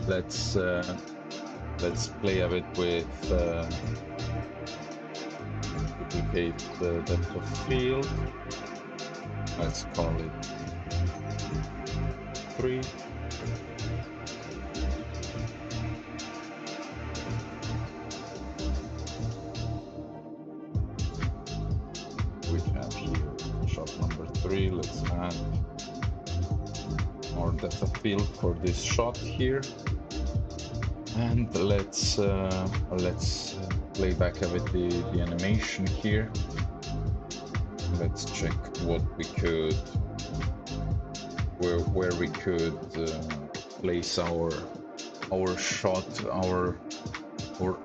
let's play a bit with duplicate the depth of field. Let's call it 3. Let's add more depth of field for this shot here, and let's play back a bit the animation here. Let's check what we could where we could place our shot, our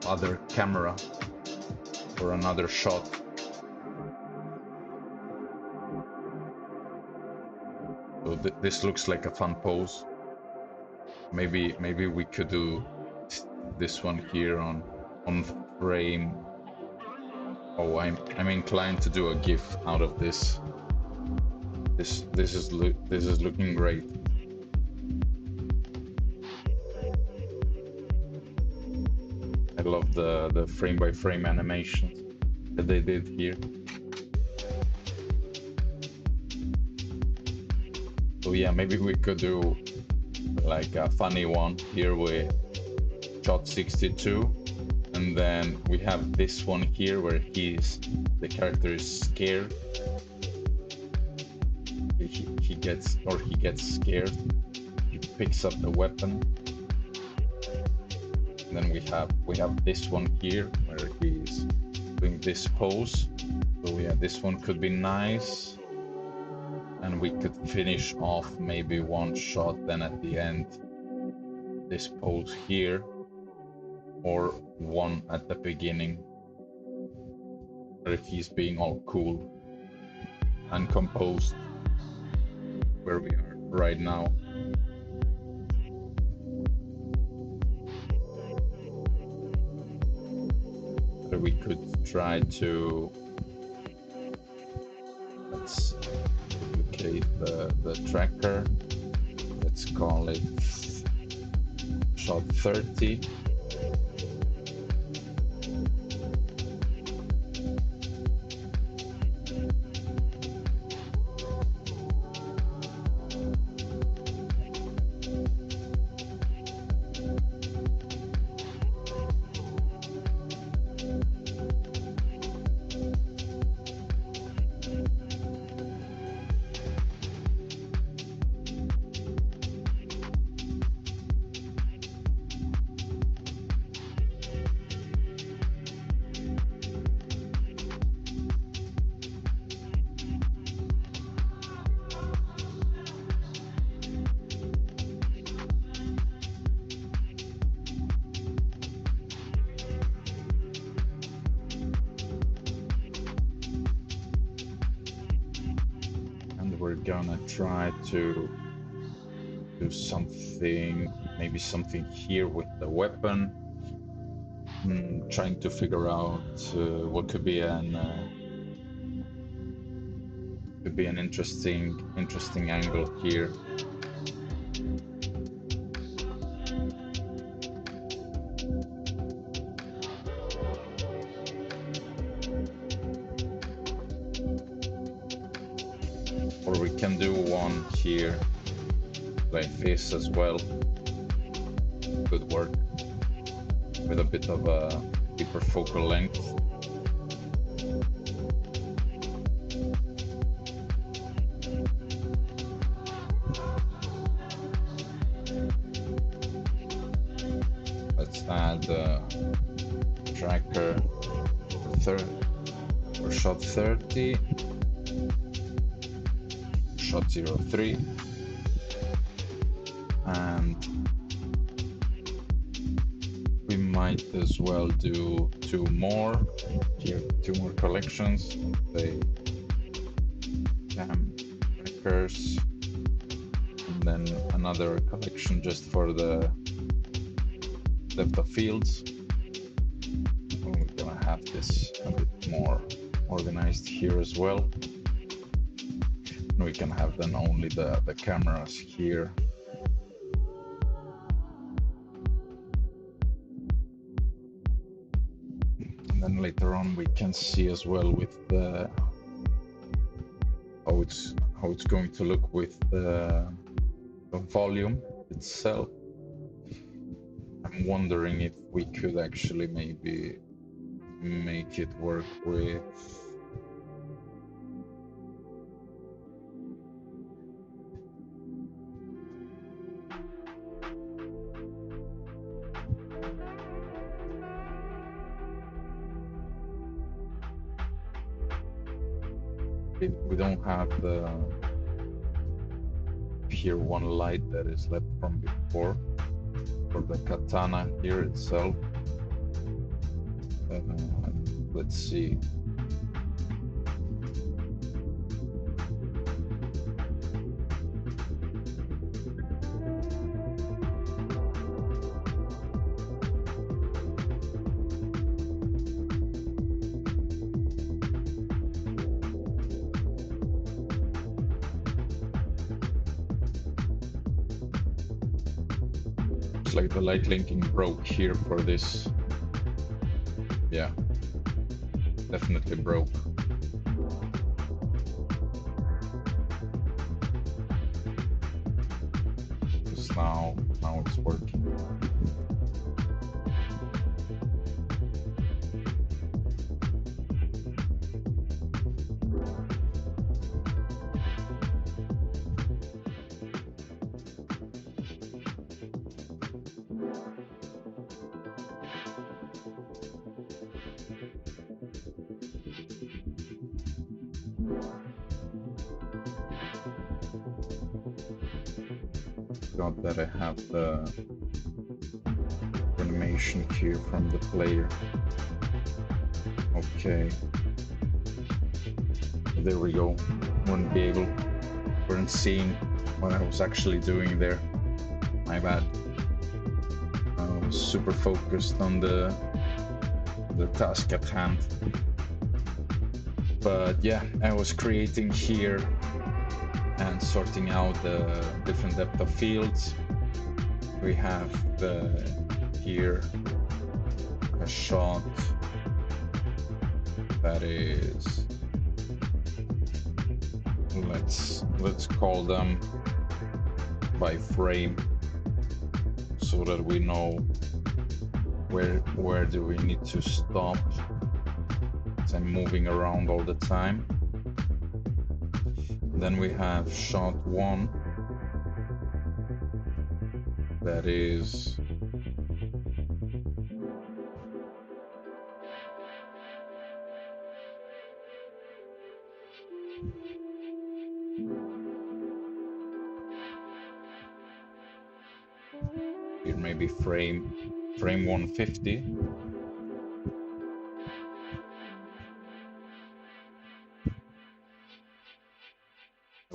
other camera for another shot. So this looks like a fun pose. Maybe we could do this one here on frame. Oh, I'm inclined to do a GIF out of this. This is looking great. I love the frame by frame animations. that they did here. So yeah, maybe we could do like a funny one here with shot 62, and then we have this one here where the character is scared. He gets scared. He picks up the weapon. And then we have this one here where he's doing this pose. So yeah, this one could be nice. And we could finish off maybe one shot, then at the end, this pose here, or one at the beginning, or if he's being all cool and composed, where we are right now. So we could try to, let's duplicate the tracker. Let's call it shot 30. We're gonna try to do something, maybe something here with the weapon. Trying to figure out what could be an interesting angle here. Or we can do one here like this as well. Could work with a bit of a deeper focal length. Let's add the tracker for shot 30. Shot 03, and we might as well do two more collections. The cam trackers, and then another collection just for the depth of fields. And we're gonna have this a bit more organized here as well. We can have then only the cameras here. And then later on we can see as well with the how it's going to look with the volume itself. I'm wondering if we could actually maybe make it work with we don't have the here one light that is left from before for the katana here itself. Let's see. Like the light linking broke here for this. Yeah. definitely broke. Because now it's working. Got that I have the animation cue from the player. Okay. There we go. Weren't seeing what I was actually doing there. My bad. I was super focused on the task at hand. But yeah, I was creating here and sorting out the different depth of fields. We have here a shot that is, let's call them by frame, so that we know where do we need to stop, as I'm moving around all the time. Then we have shot 1, that is here, maybe frame 150.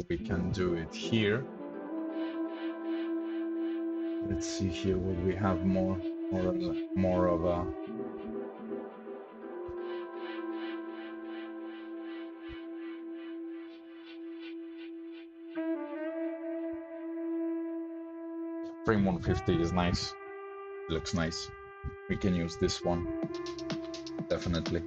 We can do it here. Let's see here what we have more of a frame 150 is nice. It looks nice. We can use this one, definitely.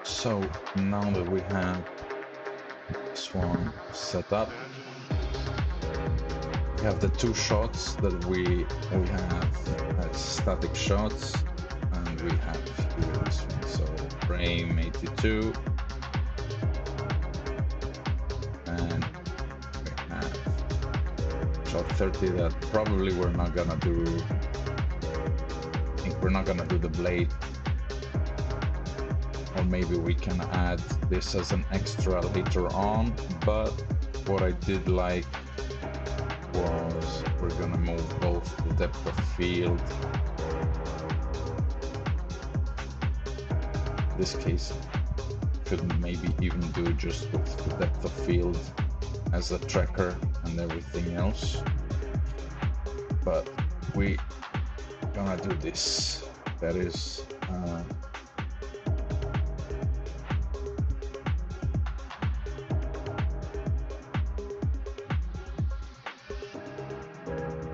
So now that we have this one set up. We have the two shots that we have static shots, and we have here this one. So frame 82, and we have shot 30 that probably we're not gonna do. I think we're not gonna do the blade, or maybe we can add this as an extra later on. But what I did like was we're gonna move both the depth of field. In this case, could maybe even do just with the depth of field as a tracker and everything else. But we gonna do this. That is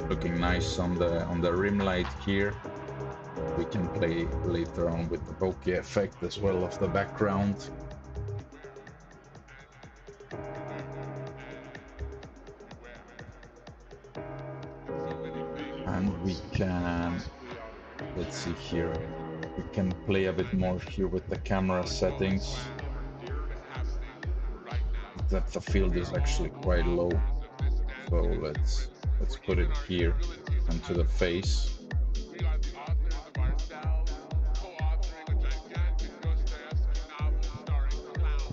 looking nice on the rim light here. We can play later on with the bokeh effect as well of the background. And we can, let's see here, we can play a bit more here with the camera settings. The depth of field is actually quite low, so let's put it here and to the face.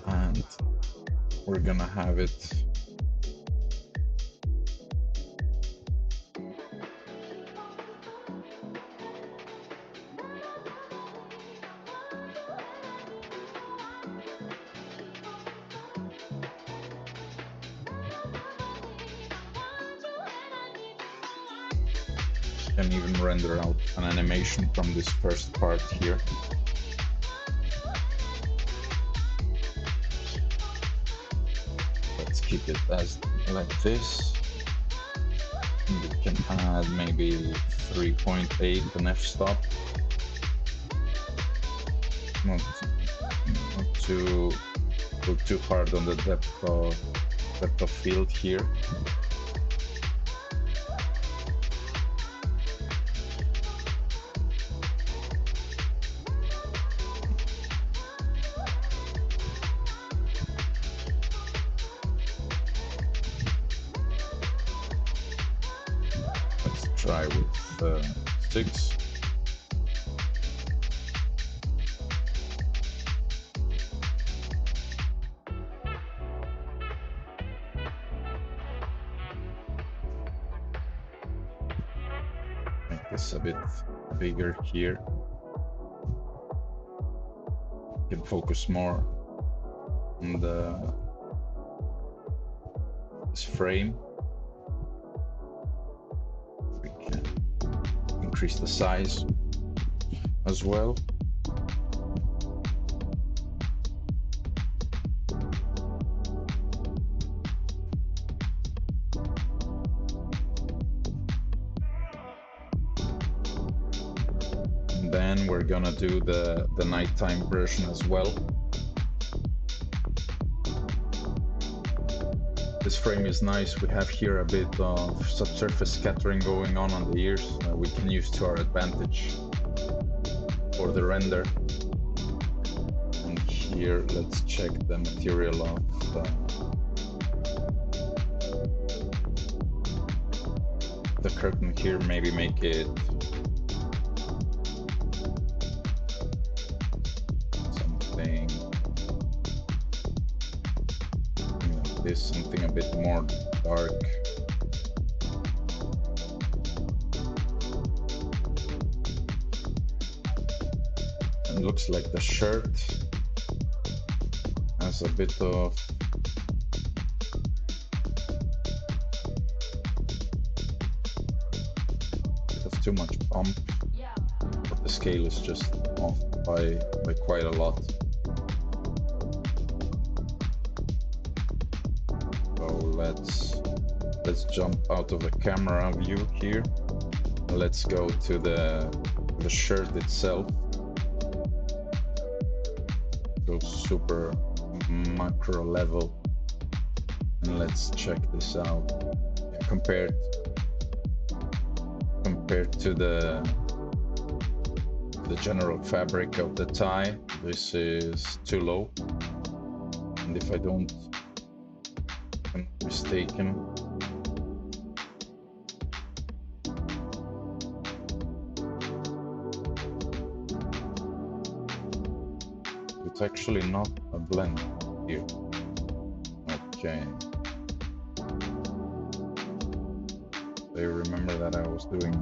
And we're gonna have it can even render out an animation from this first part here. Let's keep it as like this. We can add maybe 3.8 an f-stop. Not too hard on the depth of field here. Try with 6. Make this a bit bigger here. You can focus more on this frame. Increase the size as well. And then we're gonna do the nighttime version as well. This frame is nice. We have here a bit of subsurface scattering going on the ears. We can use to our advantage for the render. And here, let's check the material of the curtain here. Maybe make it something like this, something a bit more dark. It looks like the shirt has a bit of too much bump, but the scale is just off by quite a lot. So let's jump out of the camera view here. Let's go to the shirt itself. Go super macro level. And let's check this out. Compared to the general fabric of the tie, this is too low. And if I don't, I'm mistaken, it's actually not a blend here. Okay. I remember that I was doing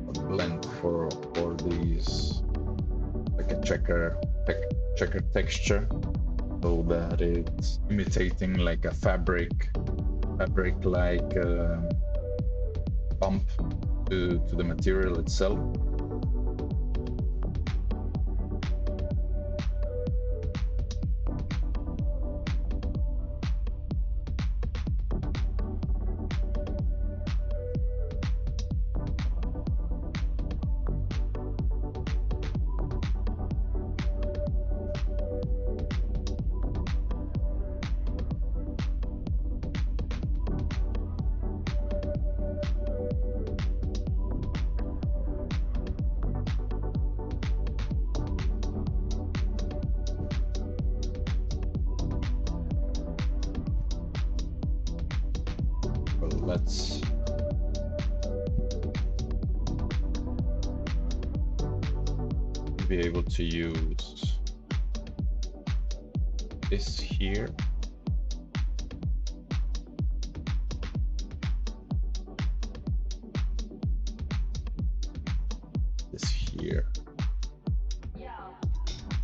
a blend for these, like a checker texture, so that it's imitating like a fabric like bump to the material itself. Let's be able to use this here. This here.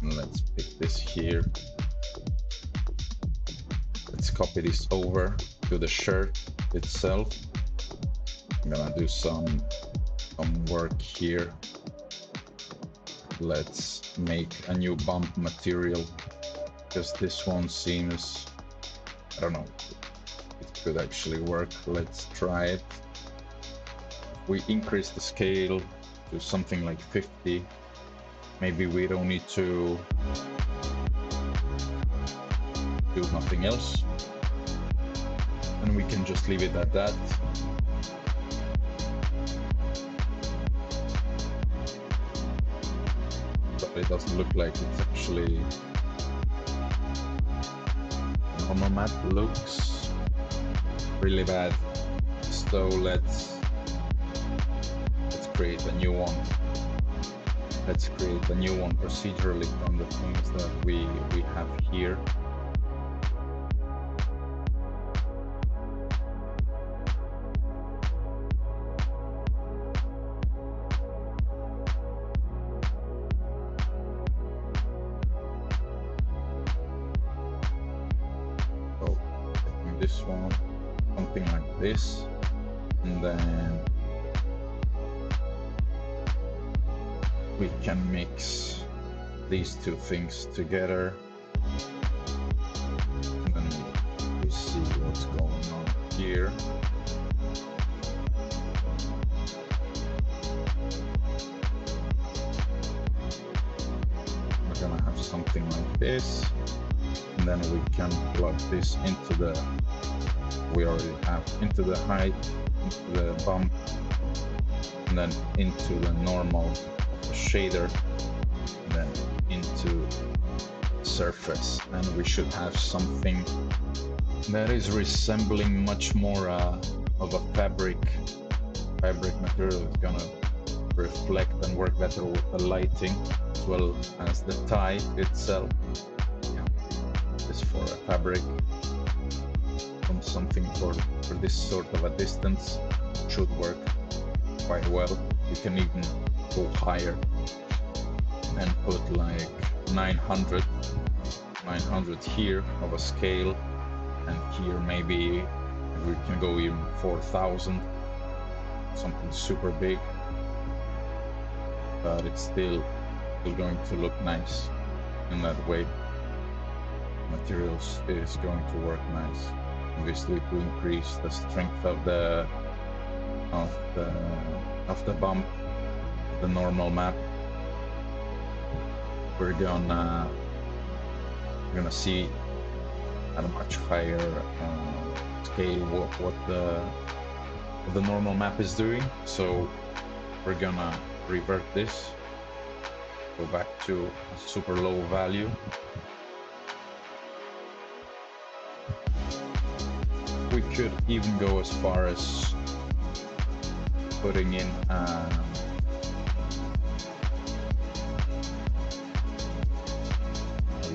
And let's pick this here. Let's copy this over to the shirt itself. I'm gonna do some work here. Let's make a new bump material, because this one seems, I don't know, it could actually work. Let's try it. If we increase the scale to something like 50, maybe we don't need to do nothing else, and we can just leave it at that. But it doesn't look like it's actually normal map. Looks really bad. So let's create a new one. Let's create a new one procedurally from the things that we have here. This one, something like this, and then we can mix these two things together, and then we see what's going on here. We're gonna have something like this, and then we can plug this into the, we already have, into the height, into the bump, and then into the normal shader, and then into surface, and we should have something that is resembling much more of a fabric material. It's gonna reflect and work better with the lighting as well as the tie itself. This for a fabric from something for this sort of a distance should work quite well. You can even go higher and put like 900 here of a scale, and here maybe we can go even 4,000, something super big, but it's still going to look nice in that way. Materials is going to work nice. Obviously, to increase the strength of the bump, the normal map, we're gonna see at a much higher scale what the normal map is doing. So we're gonna revert this, go back to a super low value. We could even go as far as putting in I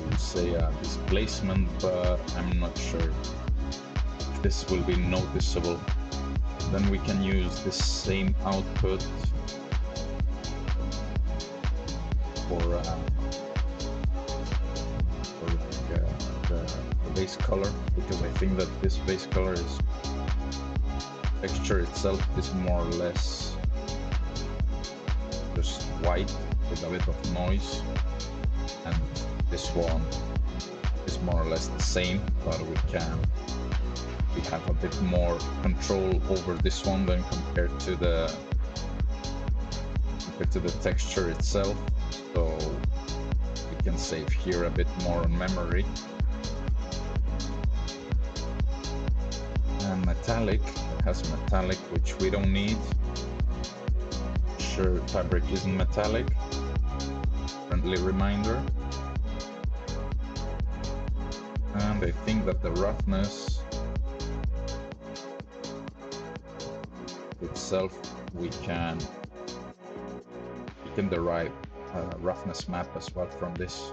would say a displacement, but I'm not sure if this will be noticeable. Then we can use the same output for the base color, because I think that this base color is texture itself is more or less just white with a bit of noise, and this one is more or less the same, but we have a bit more control over this one than compared to the texture itself, so we can save here a bit more on memory. And metallic, it has metallic, which we don't need. Sure, fabric isn't metallic. Friendly reminder. And I think that the roughness itself, we can derive a roughness map as well from this.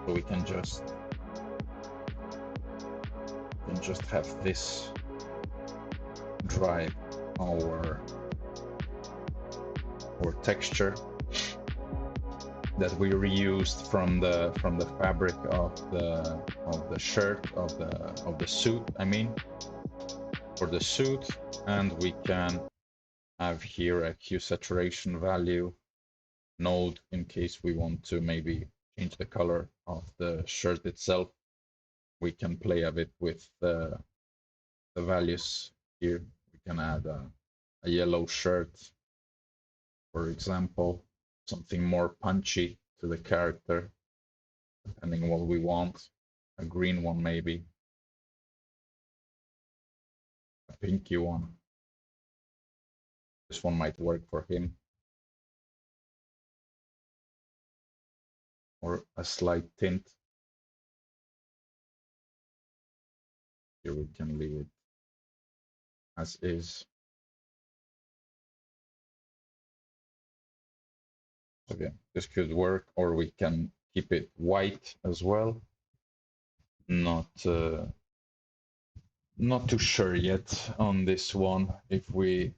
So we can just have this drive our texture that we reused from the fabric of the shirt of the suit, I mean, for the suit. And we can have here a hue saturation value node in case we want to maybe change the color of the shirt itself. We can play a bit with the values here. We can add a yellow shirt, for example, something more punchy to the character, depending on what we want. A green one maybe, a pinky one. This one might work for him. Or a slight tint. Here we can leave it as is. Okay, this could work, or we can keep it white as well. Not too sure yet on this one. If we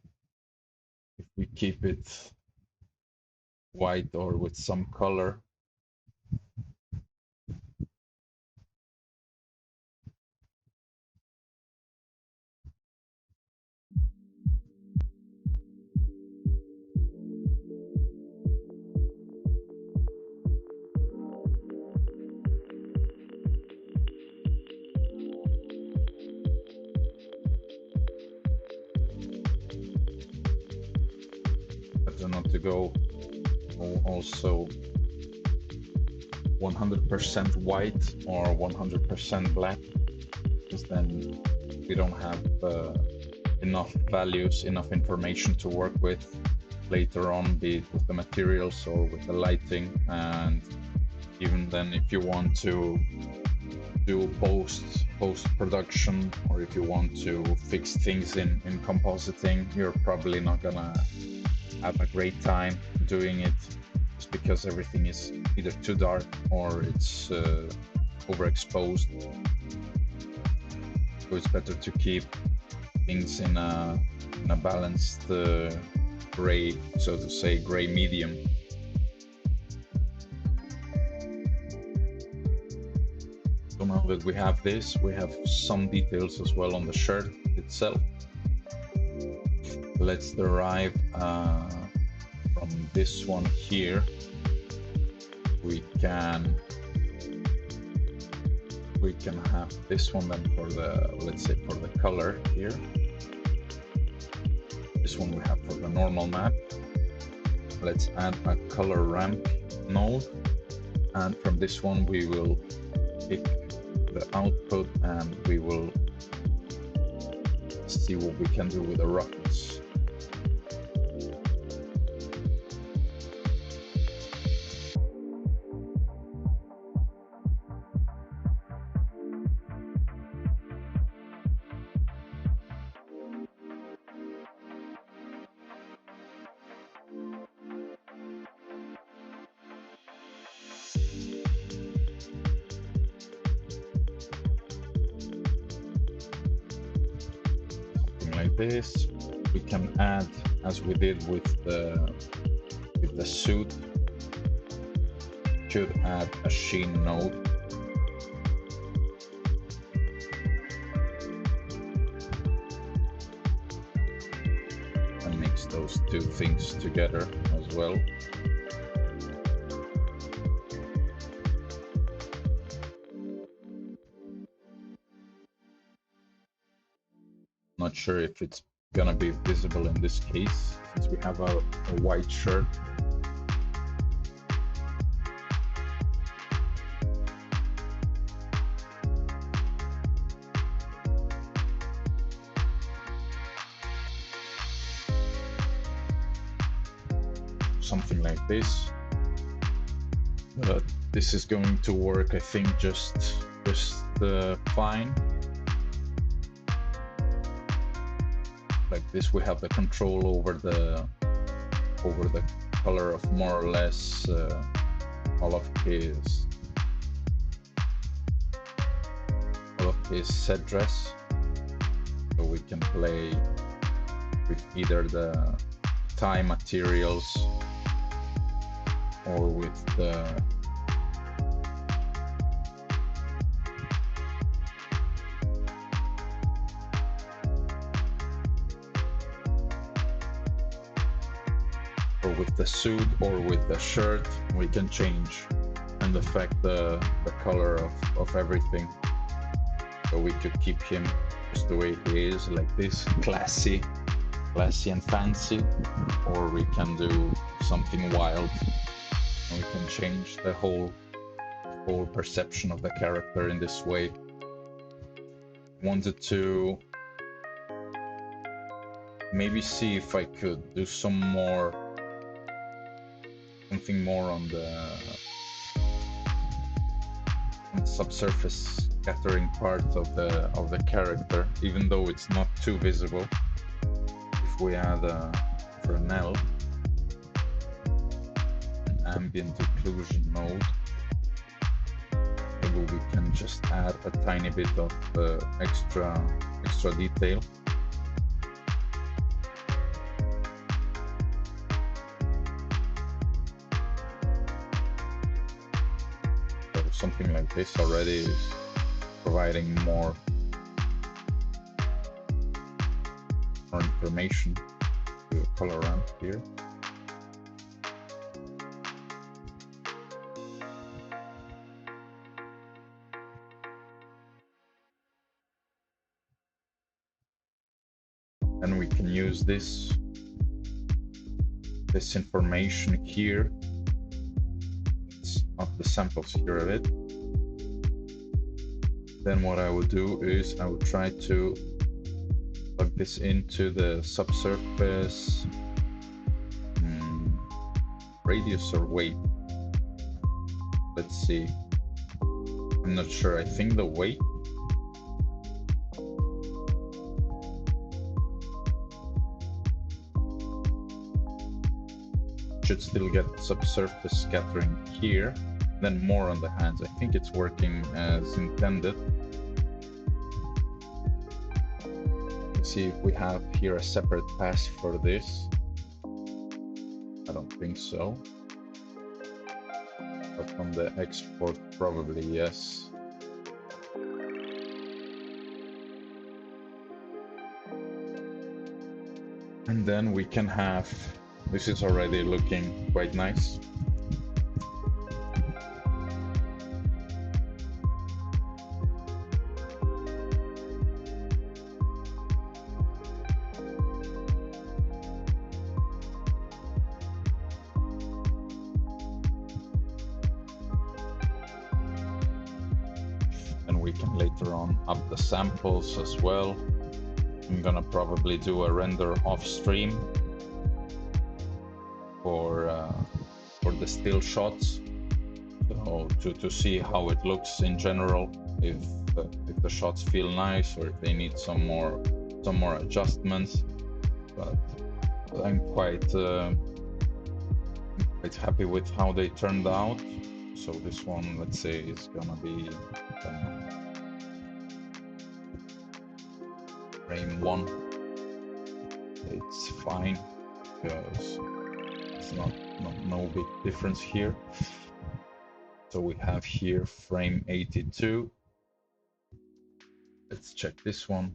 keep it white or with some color. Better not to go also 100% white or 100% black, because then we don't have enough values, enough information to work with later on, be it with the materials or with the lighting. And even then, if you want to do post-production, or if you want to fix things in compositing, you're probably not gonna have a great time doing it, just because everything is either too dark or it's overexposed. So it's better to keep things in a balanced gray, so to say, gray medium. So now that we have this, we have some details as well on the shirt itself. Let's derive from this one here. We can have this one then for the, let's say, for the color here. This one we have for the normal map. Let's add a color ramp node, and from this one we will pick the output, and we will see what we can do with the rockets. Like this, we can add, as we did with the suit, should add a sheen node. And mix those two things together as well. Not sure if it's gonna be visible in this case, since we have a white shirt. Something like this. But this is going to work, I think, just fine. Like this, we have the control over the color of more or less all of his set dress, so we can play with either the tie materials or with the suit or with the shirt. We can change and affect the color of everything, so we could keep him just the way he is, like this, classy and fancy, or we can do something wild and we can change the whole perception of the character in this way. Wanted to maybe see if I could do something more on the subsurface scattering part of the character, even though it's not too visible. If we add a Fresnel, an ambient occlusion node, maybe we can just add a tiny bit of extra detail. Something like this already is providing more information to color around here. And we can use this information here. Of the samples here of it. Then what I would do is I would try to plug this into the subsurface radius or weight. Let's see. I'm not sure. I think the weight. Should still get subsurface scattering here, then more on the hands. I think it's working as intended. Let's see if we have here a separate pass for this. I don't think so. But from the export, probably yes. And then we can have, this is already looking quite nice. And we can later on up the samples as well. I'm gonna probably do a render off stream for the still shots, so to see how it looks in general, if the shots feel nice or if they need some more adjustments. But I'm quite happy with how they turned out. So this one, let's say, is gonna be frame 1. It's fine because it's no big difference here. So we have here frame 82. Let's check this one.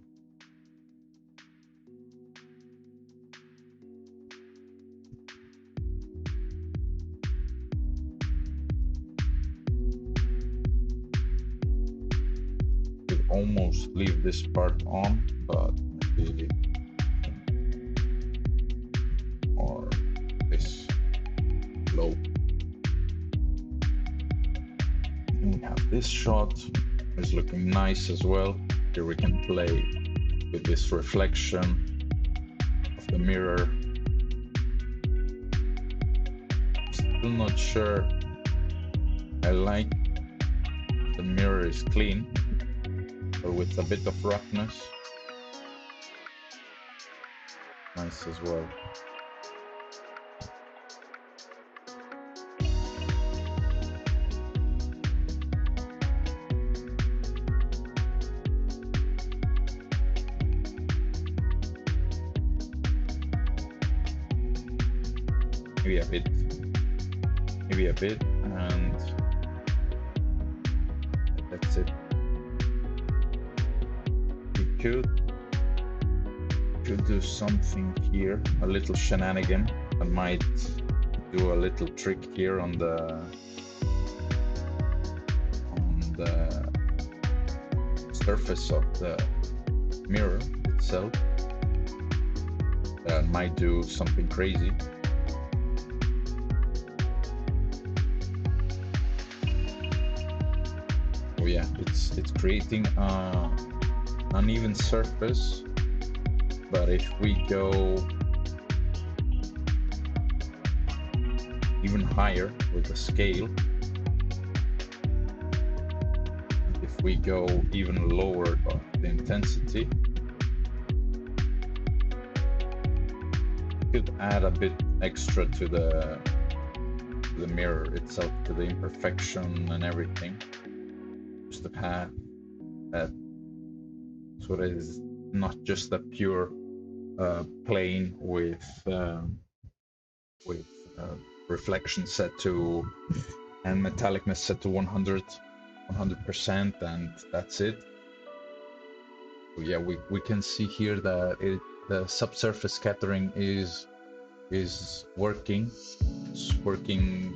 Could almost leave this part on, but maybe, or this low. And we have this shot. It's looking nice as well. Here we can play with this reflection of the mirror. Still not sure I like the mirror is clean, but with a bit of roughness. Nice as well. Maybe a bit, and that's it. We could do something here, a little shenanigan. I might do a little trick here on the surface of the mirror itself. That might do something crazy. Yeah, it's creating an uneven surface, but if we go even higher with the scale, if we go even lower of the intensity, we could add a bit extra to the mirror itself, to the imperfection and everything. Just to have that, so it is not just a pure plane with reflection set to and metallicness set to 100%, and that's it. So yeah, we can see here that the subsurface scattering is working. It's working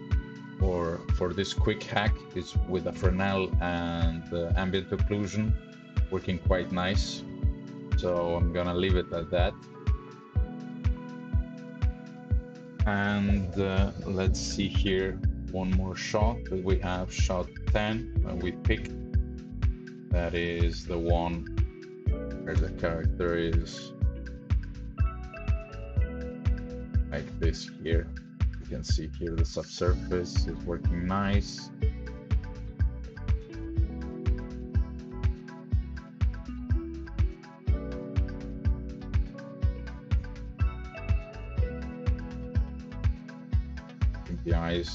for this quick hack. Is with the Fresnel and the ambient occlusion working quite nice. So I'm gonna leave it at that. And let's see here, one more shot. We have shot 10 that we picked. That is the one where the character is like this here. You can see here the subsurface is working nice. I think the eyes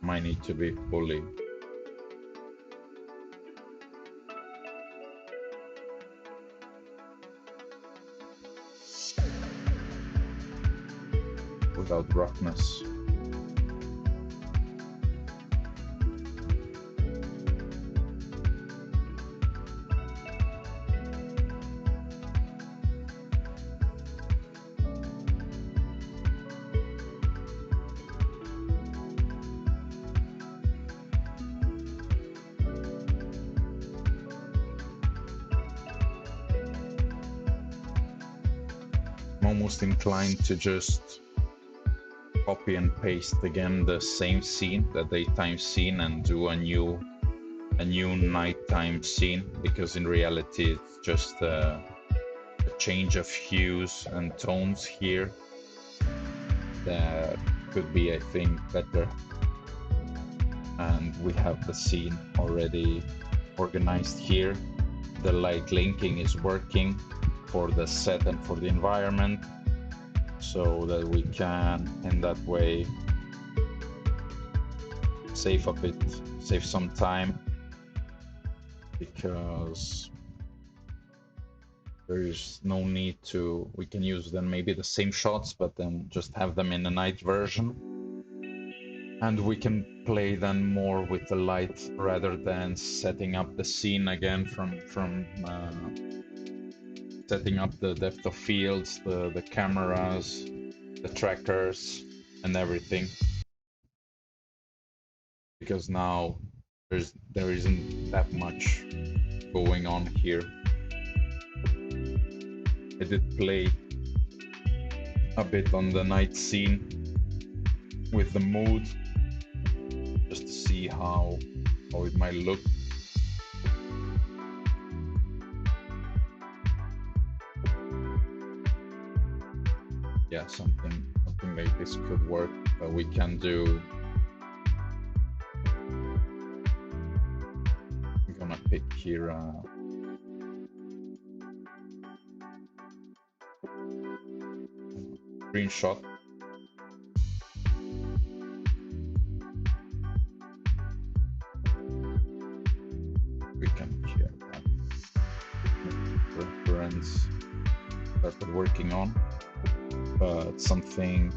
might need to be fully without roughness. I'm almost inclined to just copy and paste again the same scene, the daytime scene, and do a new nighttime scene, because in reality it's just a change of hues and tones here that could be, I think, better. And we have the scene already organized here. The light linking is working for the set and for the environment, so that we can in that way save some time, because there is no need to, we can use then maybe the same shots, but then just have them in a night version. And we can play then more with the light rather than setting up the scene again from setting up the depth of fields, the cameras, the trackers, and everything. Because now there isn't that much going on here. I did play a bit on the night scene with the mood, just to see how it might look. Yeah, something like this could work. We can do. I'm gonna pick here. Screenshot. We can share that reference started working on, but something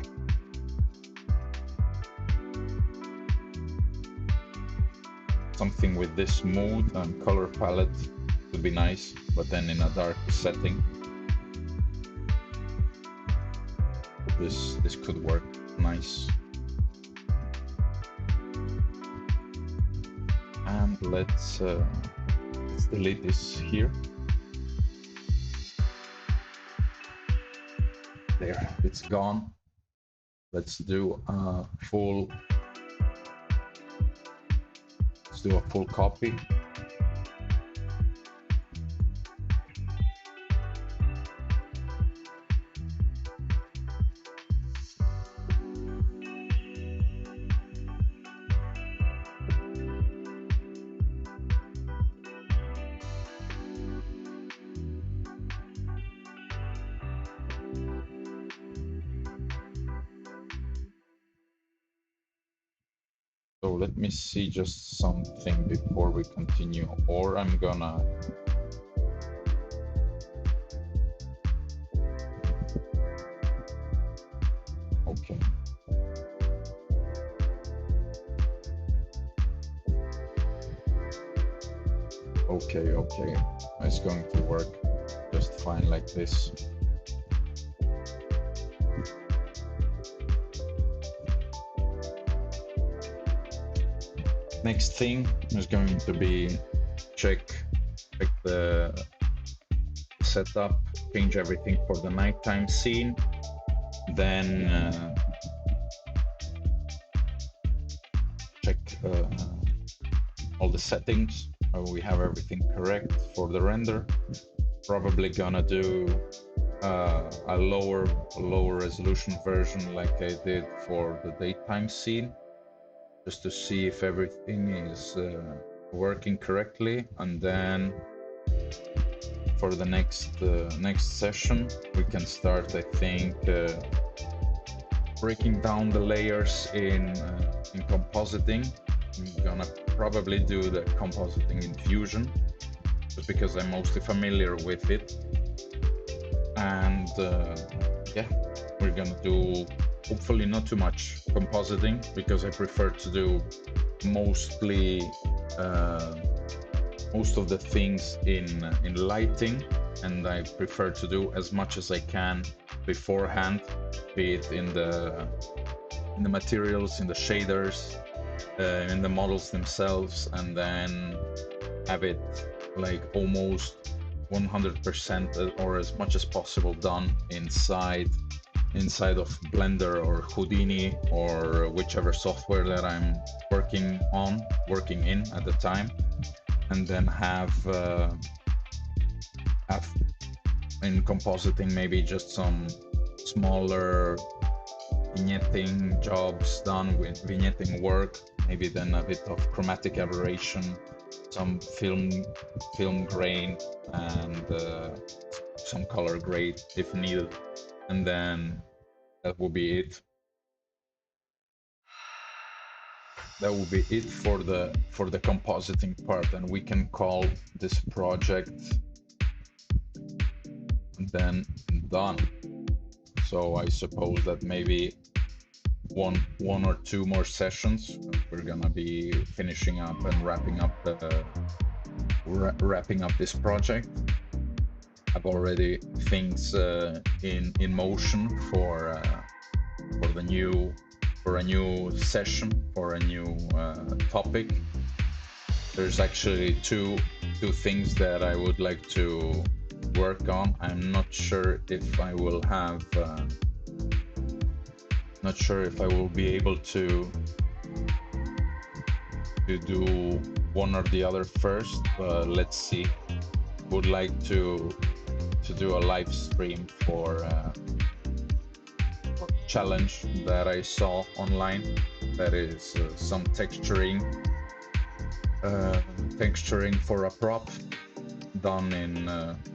with this mood and color palette would be nice, but then in a dark setting. This could work nice. And let's delete this here. There, it's gone. Let's do a full copy. So let me see just something before we continue, or I'm gonna okay. Okay. It's going to work just fine like this. Next thing is going to be check the setup, change everything for the nighttime scene, then check all the settings. We have everything correct for the render. Probably gonna do a lower resolution version like I did for the daytime scene, just to see if everything is working correctly. And then for the next session we can start, I think, breaking down the layers in compositing. I'm gonna probably do the compositing in Fusion, just because I'm mostly familiar with it. And yeah, we're gonna do hopefully not too much compositing, because I prefer to do mostly most of the things in lighting, and I prefer to do as much as I can beforehand, be it in the materials, in the shaders, in the models themselves, and then have it like almost 100% or as much as possible done inside inside of Blender or Houdini or whichever software that I'm working in at the time, and then have in compositing maybe just some smaller vignetting jobs done with vignetting work, maybe then a bit of chromatic aberration, some film grain, and some color grade if needed, and then that will be it. That will be it for the compositing part, and we can call this project then done. So I suppose that maybe one or two more sessions, we're gonna be finishing up and wrapping up this project. I've already things in motion for a new session, for a new topic. There's actually two things that I would like to work on. I'm not sure if I will have not sure if I will be able to do one or the other first, but let's see. Would like to do a live stream for a challenge that I saw online. That is some texturing for a prop done in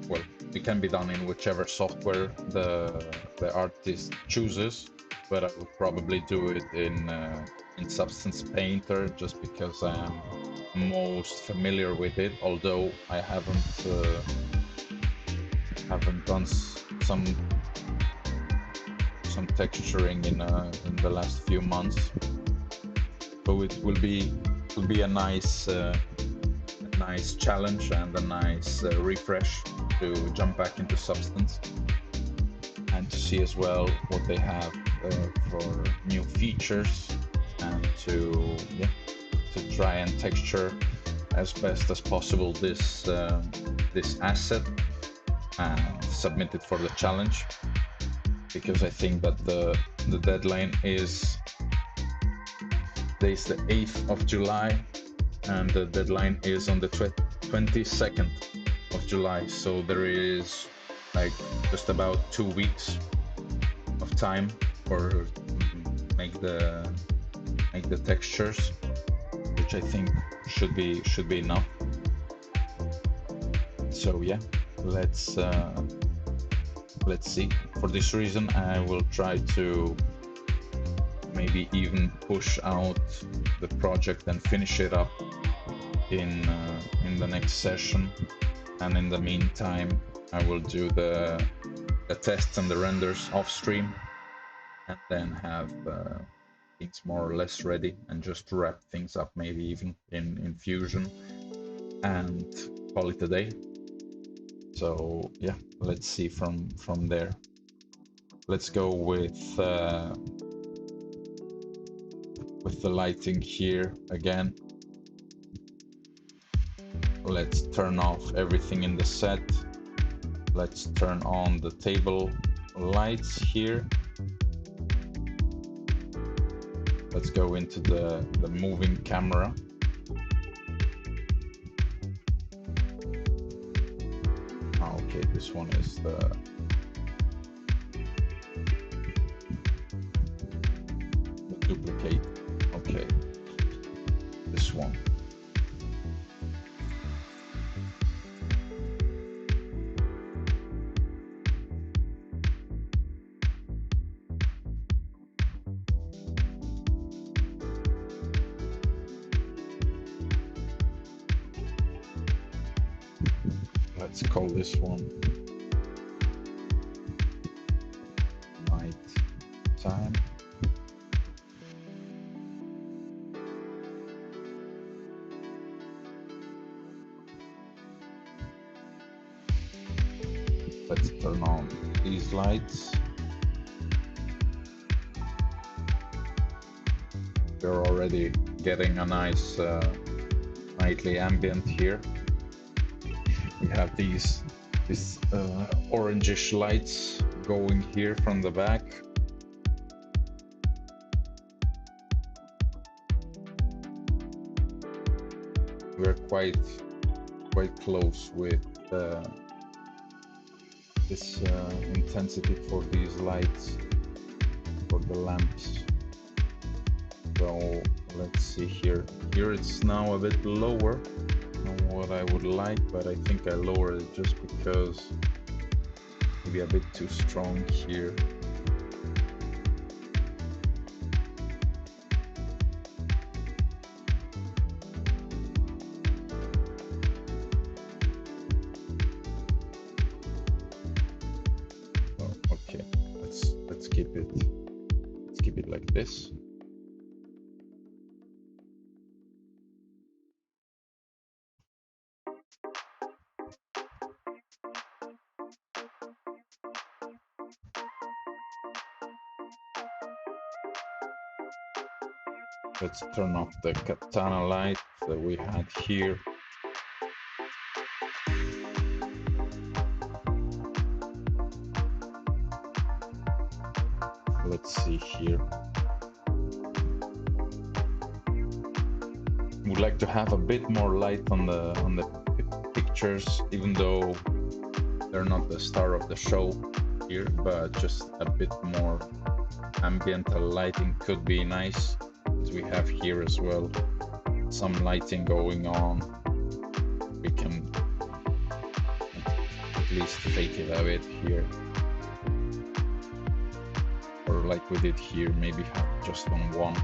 well, it can be done in whichever software the artist chooses, but I would probably do it in Substance Painter just because I am most familiar with it, although I haven't done some texturing in the last few months. So it will be a nice challenge and a nice refresh to jump back into Substance and to see as well what they have for new features, and to try and texture as best as possible this asset and submit it for the challenge, because I think that the deadline is today's the 8th of July and the deadline is on the 22nd of July, so there is like just about 2 weeks of time for make the textures, which I think should be enough. So yeah, let's see. For this reason, I will try to maybe even push out the project and finish it up in the next session, and in the meantime I will do the tests and the renders off stream, and then have things more or less ready and just wrap things up, maybe even in Fusion, and call it a day. So yeah, let's see from there. Let's go with the lighting here again. Let's turn off everything in the set. Let's turn on the table lights here. Let's go into the moving camera. Okay, this one is the duplicate. Okay, this one. Let's call this one night time. Let's turn on these lights. We're already getting a nice nightly ambient here. We have these orangish lights going here from the back, we're quite close with this intensity for these lights, for the lamps. So let's see here. Here it's now a bit lower than what I would like, but I think I lowered it just because maybe a bit too strong here. Oh, okay, let's keep it like this. Let's turn off the katana light that we had here. Let's see here. Would like to have a bit more light on the pictures, even though they're not the star of the show here, but just a bit more ambiental lighting could be nice, as we have here as well. Some lighting going on. We can at least fake it a bit here. Or like we did here, maybe have just on one.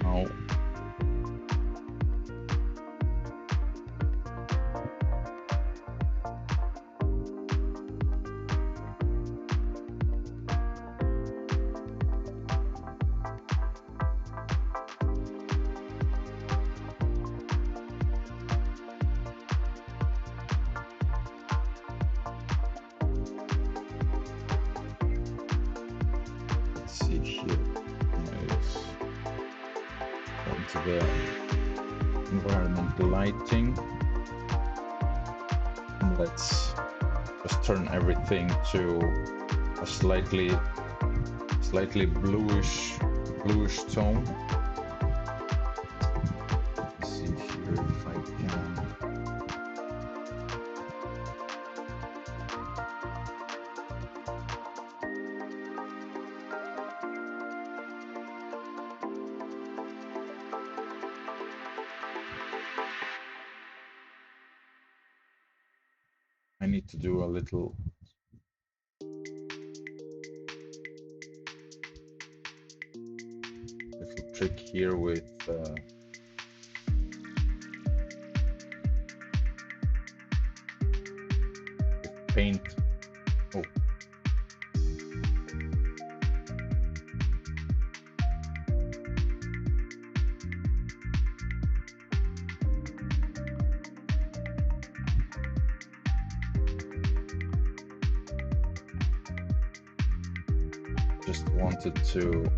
Now let's see here. Let's go into the environment lighting. And let's just turn everything to a slightly bluish tone. Let's see here if I can. I need to do a little trick here with paint. Oh. Just wanted to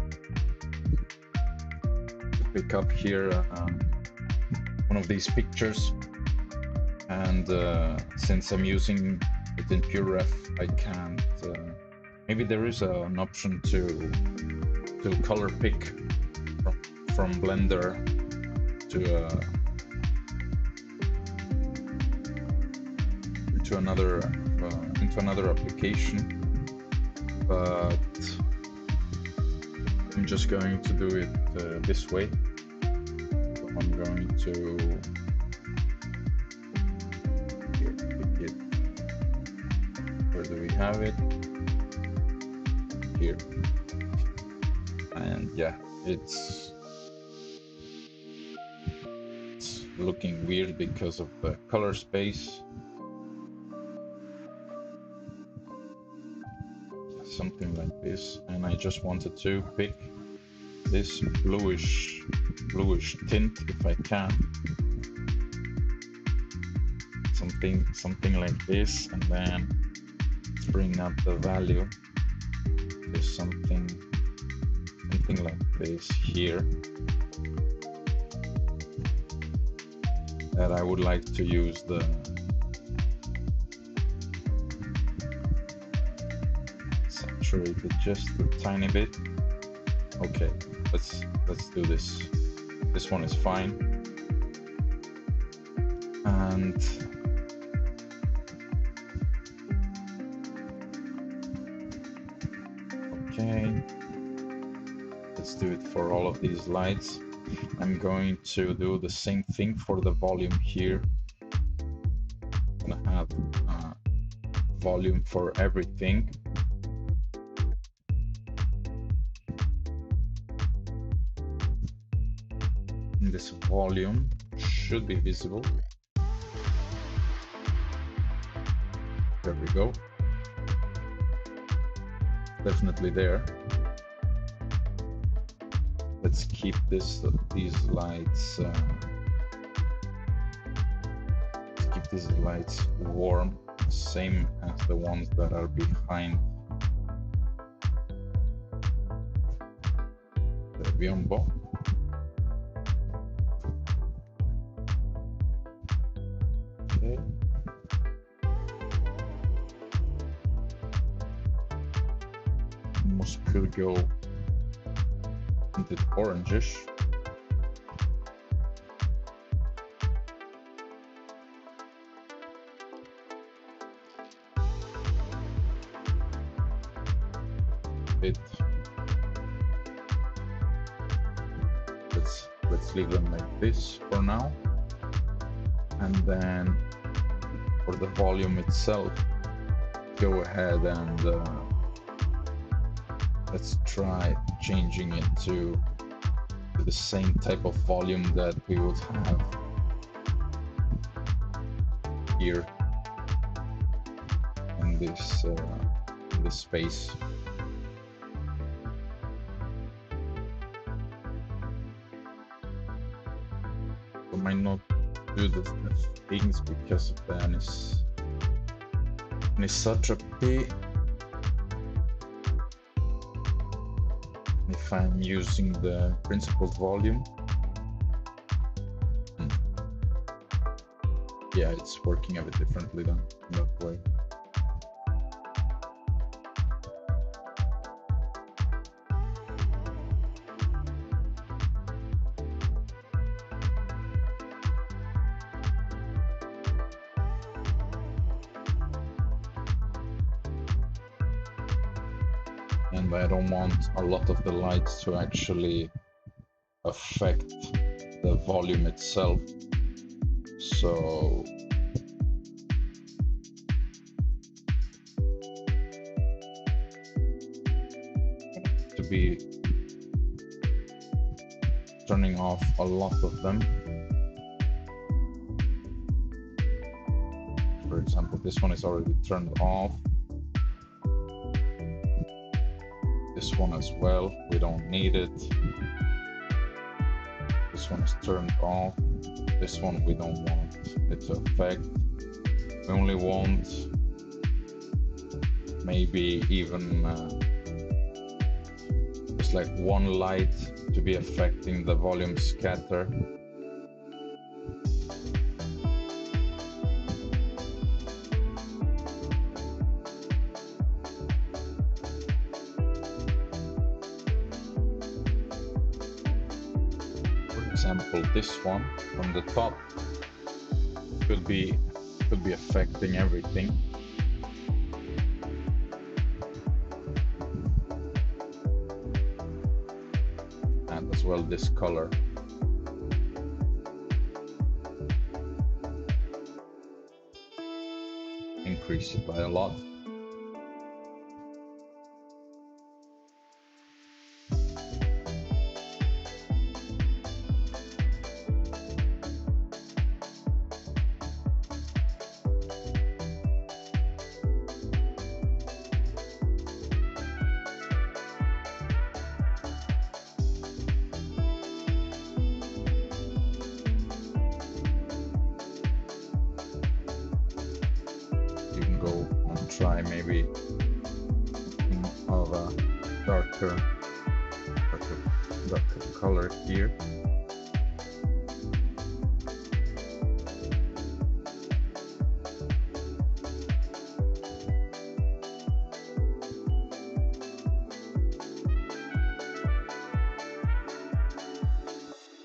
pick up here one of these pictures, and since I'm using it in pure ref, I can't. Maybe there is an option to color pick from Blender to into another application, but I'm just going to do it this way. So I'm going to here, pick it. Where do we have it? Here. And yeah, it's looking weird because of the color space. something like this, and I just wanted to pick this bluish tint if I can. Something like this, and then let's bring up the value to something like this here. That I would like to use the saturate it just a tiny bit. Okay, let's do this. This one is fine. And okay, let's do it for all of these lights. I'm going to do the same thing for the volume here. I'm gonna have volume for everything. And this volume should be visible. There we go. Definitely there. Let's keep these lights. Let's keep these lights warm, same as the ones that are behind the biombo. Okay. Almost could go into orangish. It. Let's leave them like this for now, and then for the volume itself, go ahead and let's try changing it to the same type of volume that we would have here in this space. I might not do the things because of the anisotropy. If I'm using the principled volume, yeah, it's working a bit differently than that way. And I don't want a lot of the lights to actually affect the volume itself. So to be turning off a lot of them. For example, this one is already turned off. This one as well, we don't need it. This one is turned off. This one we don't want it to affect. We only want maybe even just like one light to be affecting the volume scatter. Example, this one from the top could be affecting everything. And as well this color. Increase it by a lot. try maybe of a darker color here.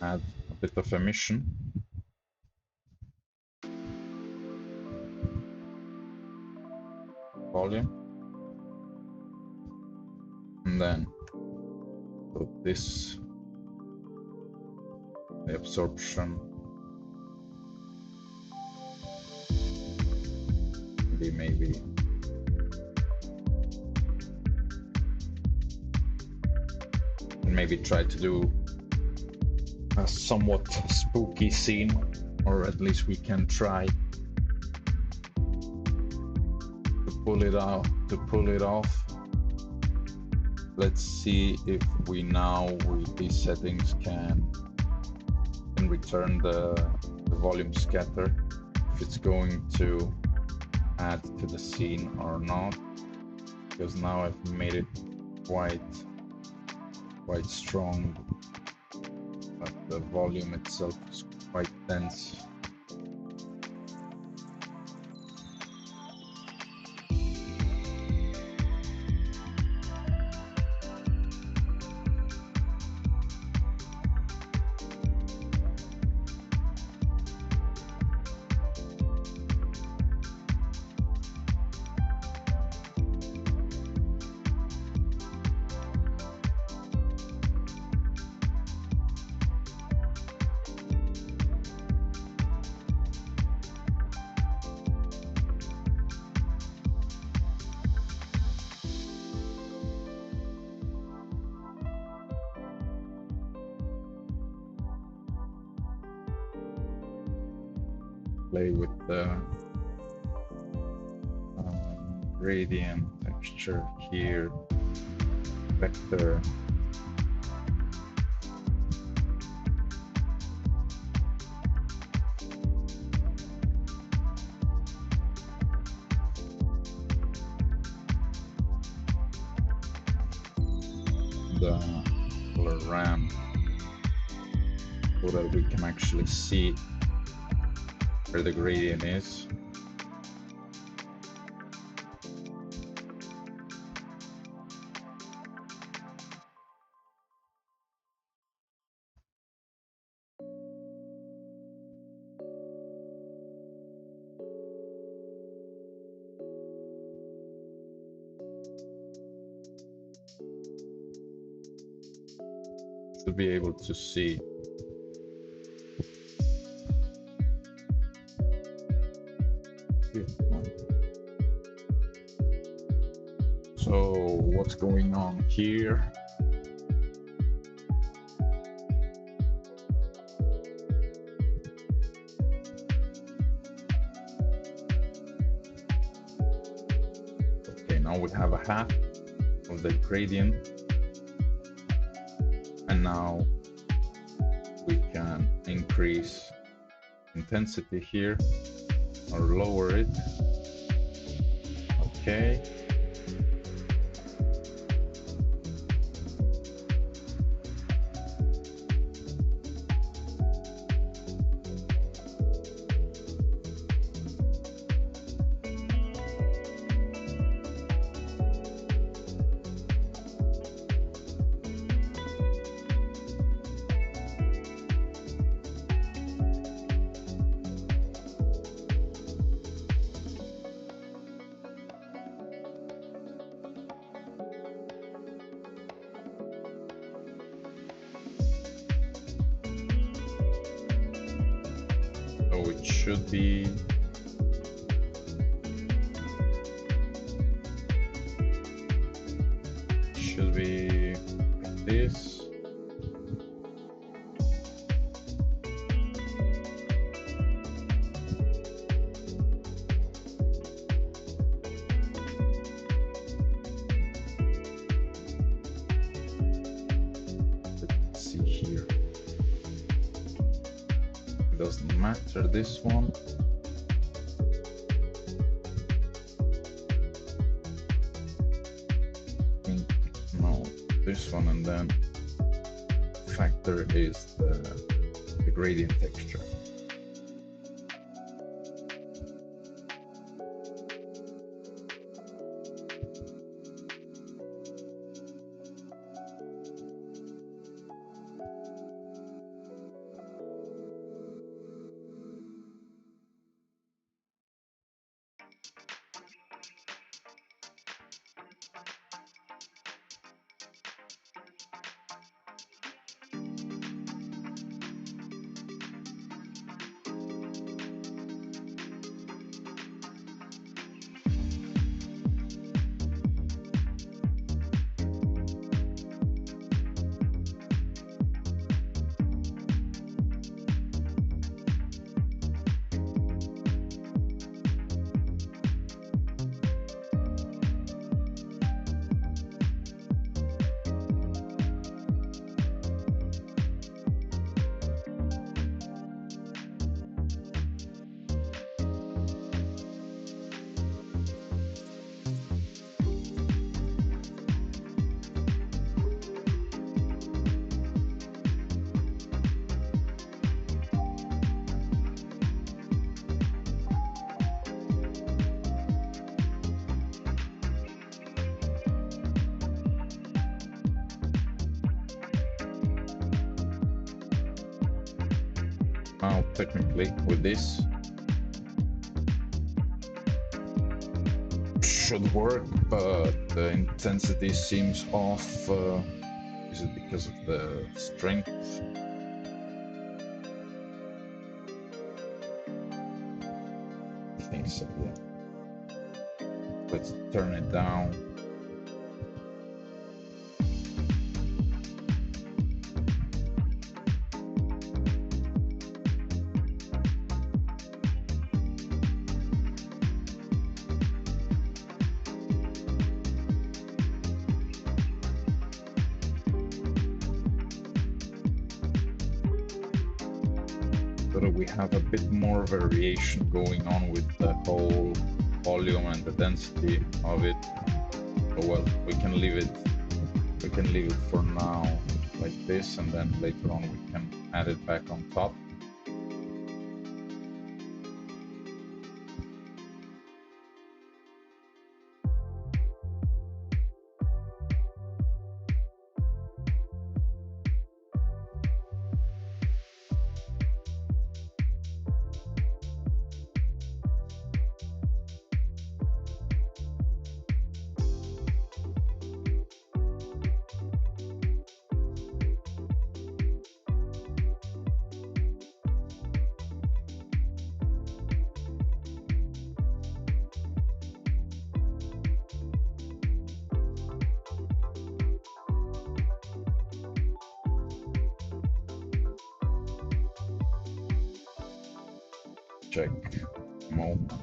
Add a bit of emission. Volume. And then put this, the absorption, maybe and maybe try to do a somewhat spooky scene, or at least we can try to pull it off. Let's see if we now with these settings can return the volume scatter, if it's going to add to the scene or not, because now I've made it quite strong, but the volume itself is quite dense. Play with the gradient texture here, vector. The color ramp, so that we can actually see where the gradient is. Should be able to see. So what's going on here? Okay, now we have a half of the gradient, and now we can increase intensity here or lower it. Okay. So it should be like this. Let's see here. Doesn't matter, this one. this one, and then factor is the gradient texture. Now, technically, with this, should work, but the intensity seems off. Is it because of the strength? I think so, yeah. Let's turn it down. So we have a bit more variation going on with the whole volume and the density of it. So, well, we can leave it for now like this, and then later on we can add it back on top. Check moment.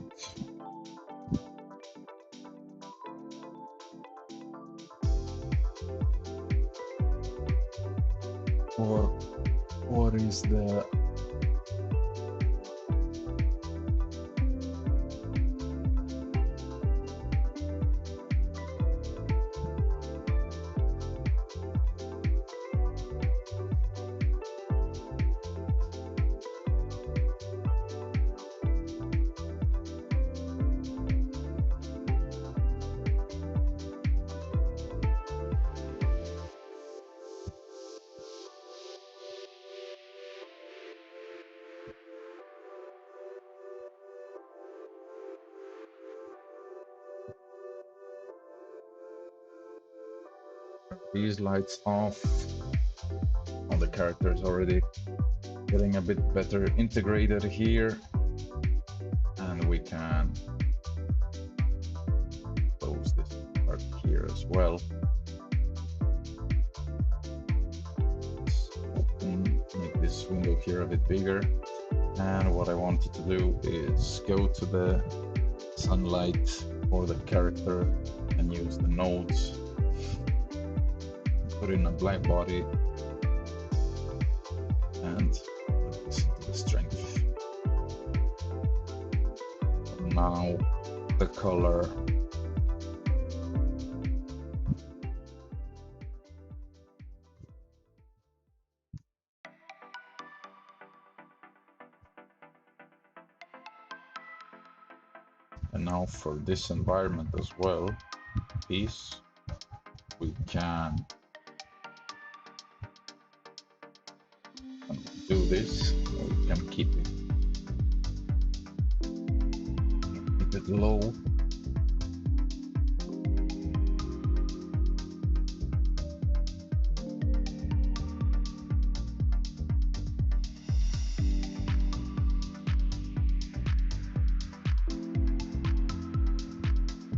Or what is the These lights off. All the characters already getting a bit better integrated here, and we can close this part here as well. Let's make this window here a bit bigger, and what I wanted to do is go to the sunlight for the character and use the nodes, put in a black body, and put this into the strength. Now the color. And now for this environment as well, piece, we can do this. We can keep it low.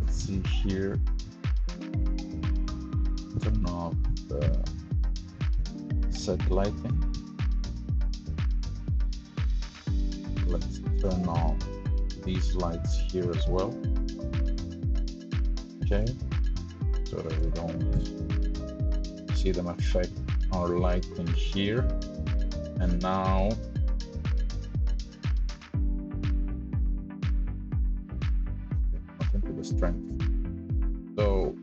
Let's see here. Turn off the set lighting. Let's turn off these lights here as well. Okay, so that we don't see them affect our lighting here. And now nothing to the strength. So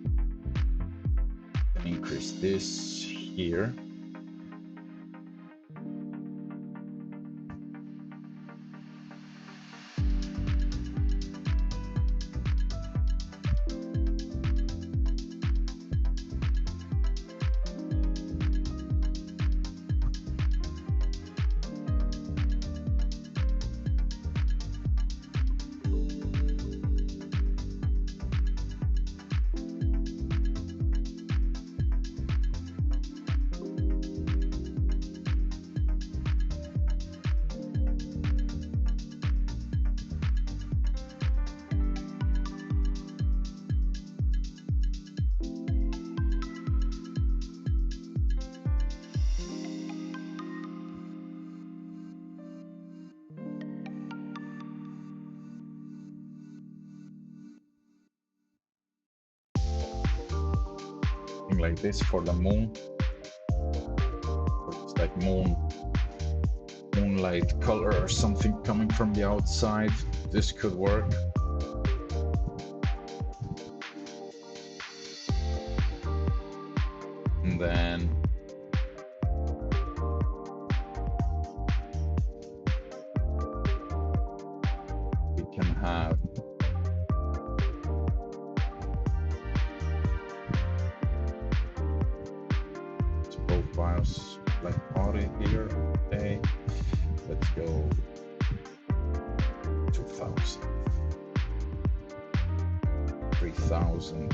increase this here. Like this for the moon. It's like moonlight color or something coming from the outside. This could work. And then we can have profiles like body here. Okay, let's go 2000, 3000.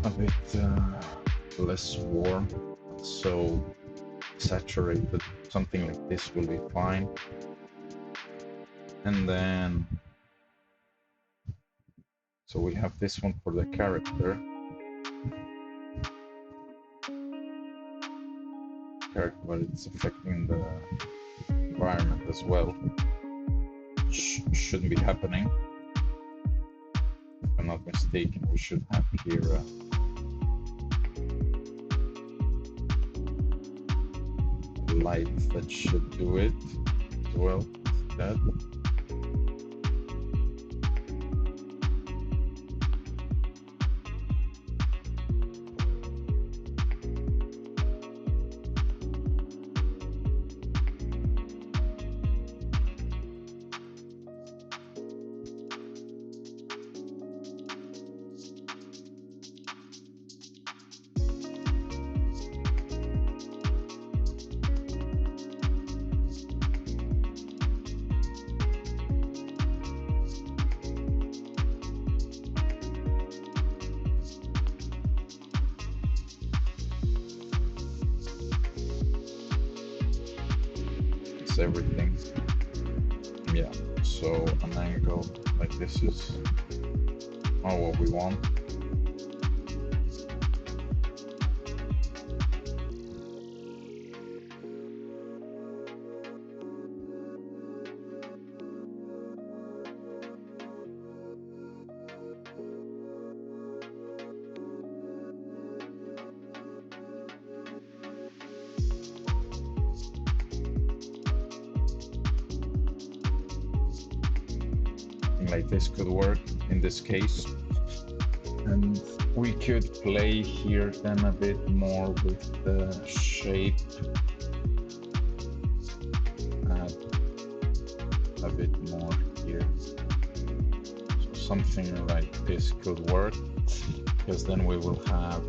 A bit less warm, so saturated. Something like this will be fine. And then, so we have this one for the character, but it's affecting the environment as well. Shouldn't be happening. If I'm not mistaken, we should have here a light that should do it as well. That. fix everything. Yeah, so an angle like this is not what we want. Like this could work in this case, and we could play here then a bit more with the shape, add a bit more here, so something like this could work, because then we will have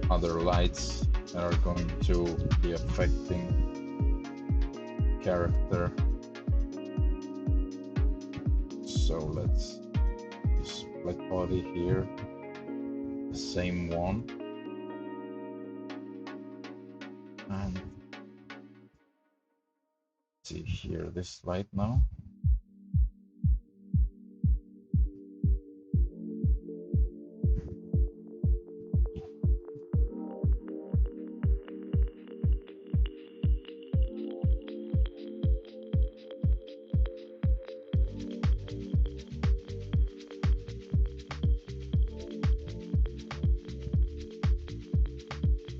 other lights that are going to be affecting character. So let's split body here, the same one, and see here this light now.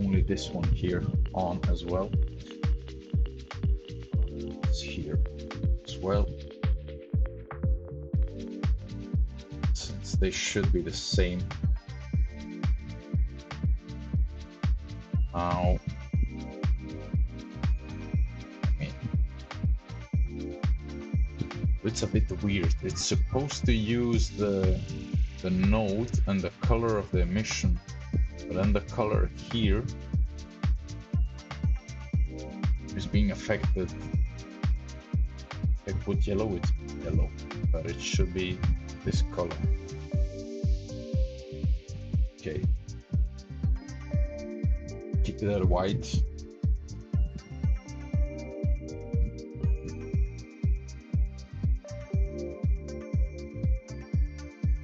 Only this one here on as well. It's here as well, since they should be the same. Now, it's a bit weird. It's supposed to use the node and the color of the emission, but then the color here is being affected. I put yellow, it's yellow, but it should be this color. Okay. Keep that white.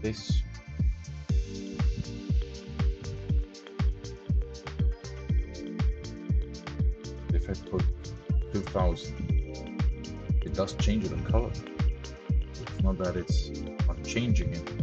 This. If I put 2000, it does change the color. It's not that it's not changing it.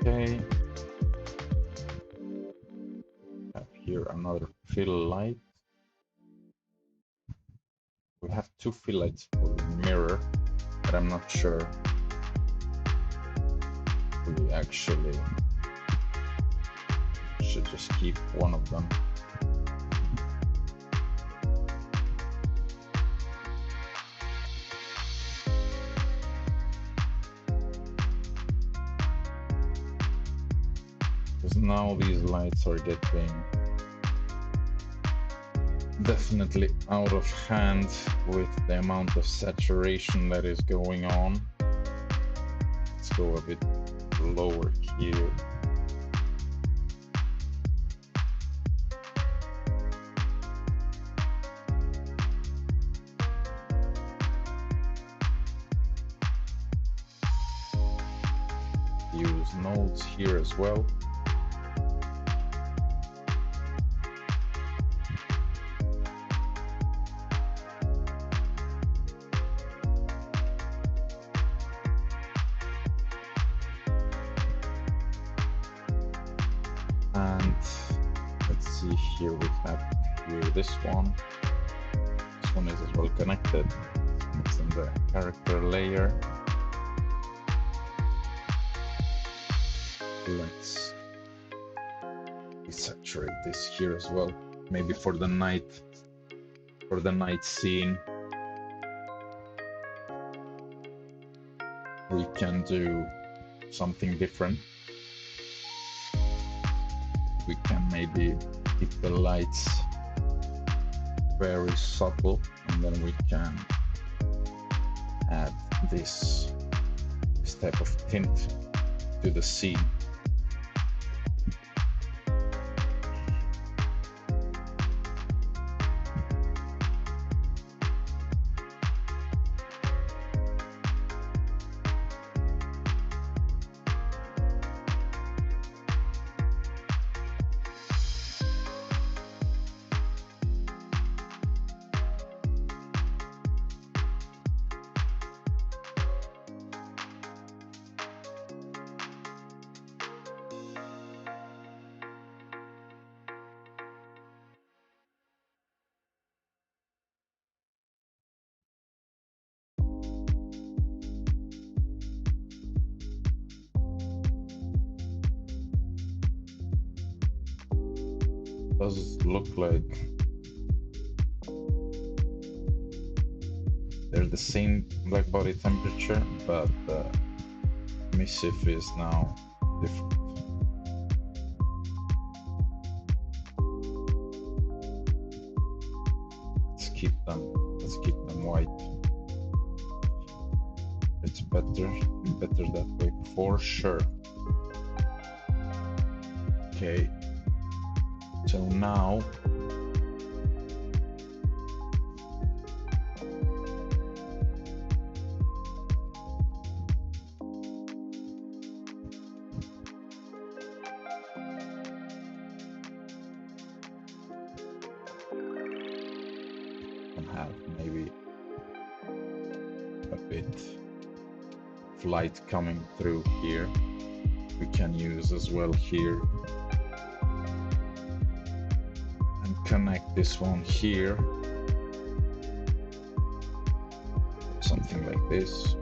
Okay. Have here another fill light. We have two fill lights for the mirror, but I'm not sure we actually should just keep one of them. Because now these lights are getting definitely out of hand with the amount of saturation that is going on. Let's go a bit lower here. Use nodes here as well. let's see here, we have here this one. This one is as well connected. It's in the character layer. Let's desaturate this here as well. Maybe for the night scene, we can do something different. We can maybe keep the lights very subtle, and then we can add this type of tint to the scene. Does look like they're the same black body temperature, but the emissive is now different. Let's keep them white. It's better that way for sure. Okay. So now can have maybe a bit of light coming through here. We can use as well here. Connect this one here, something like this.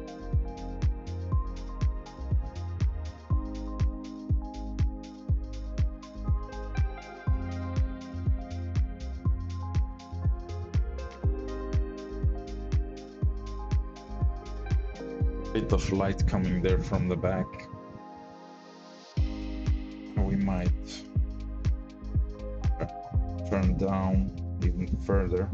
Bit of light coming there from the back. We might turn down even further.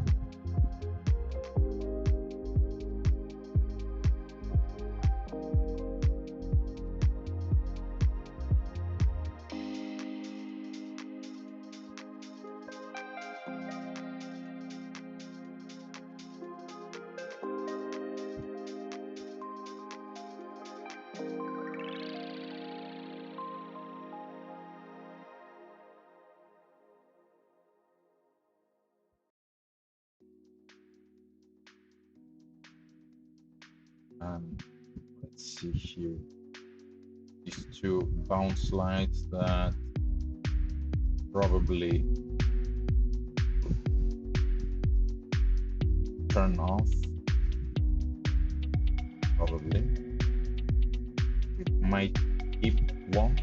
And let's see here, these two bounce lights that probably turn off. Probably we might keep one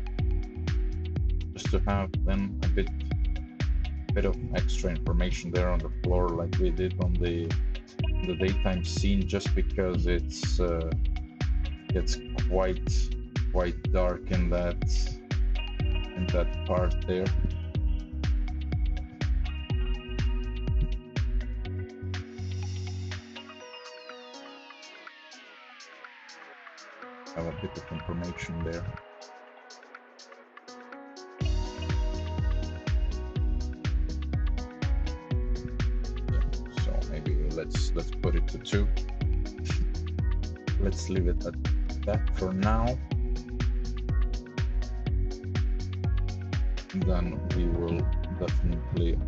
just to have then a bit of extra information there on the floor, like we did on the daytime scene, just because it's quite dark in that part there. Have a bit of information there. Let's put it to 2. Let's leave it at that for now. Then we will definitely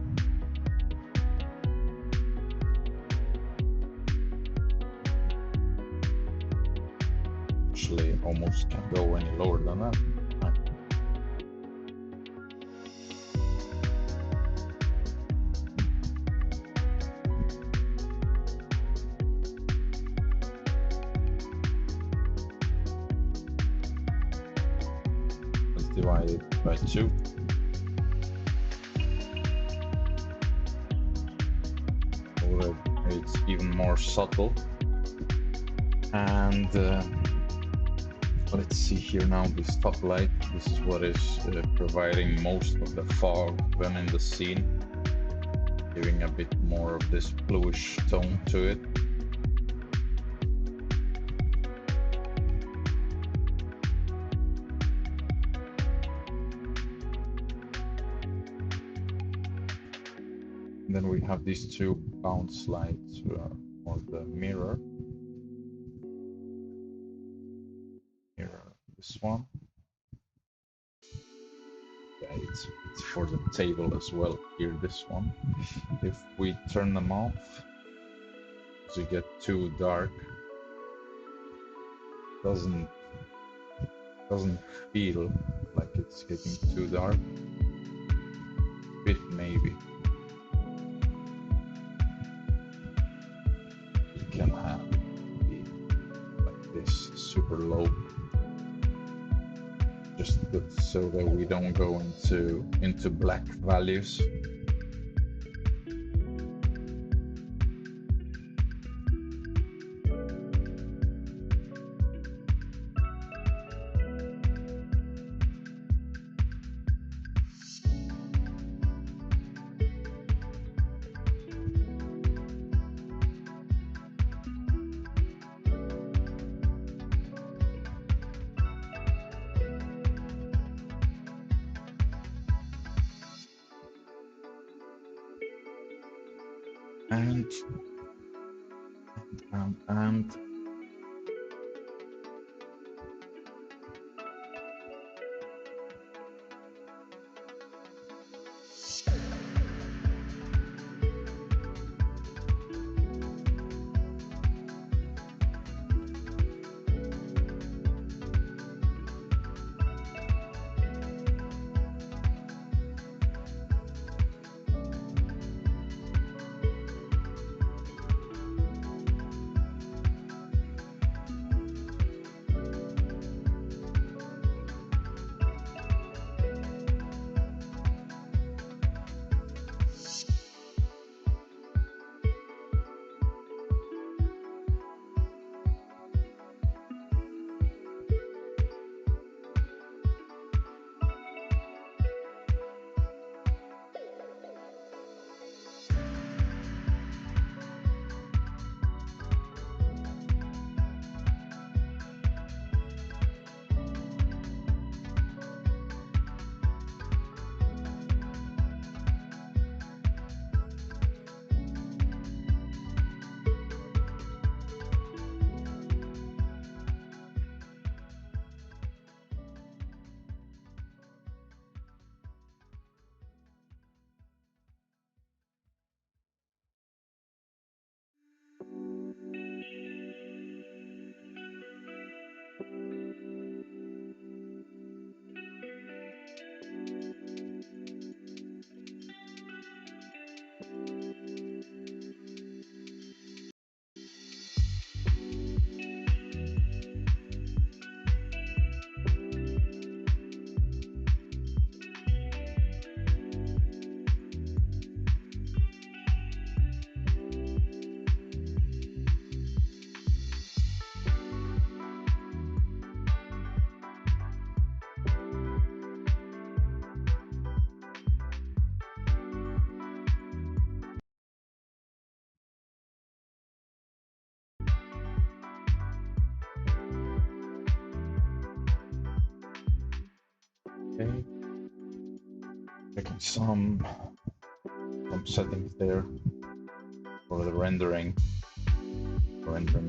actually almost can't go any lower than that. divide it by 2. So that it's even more subtle. And let's see here now, this top light, this is what is providing most of the fog when in the scene, giving a bit more of this bluish tone to it. And then we have these 2 bounce lights for the mirror. This one. Yeah, it's for the table as well here, this one. If we turn them off, as we get too dark, doesn't feel like it's getting too dark. Bit maybe. You can have it be like this, super low. Just so that we don't go into black values. And okay, checking some settings there for the rendering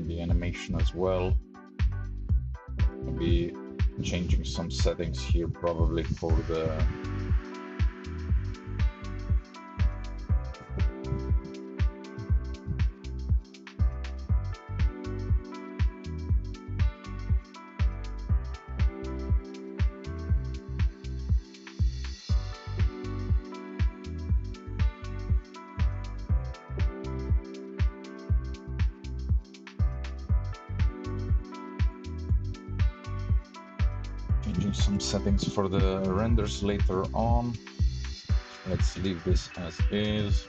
the animation as well. Maybe changing some settings here probably for the changing some settings for the renders later on. Let's leave this as is.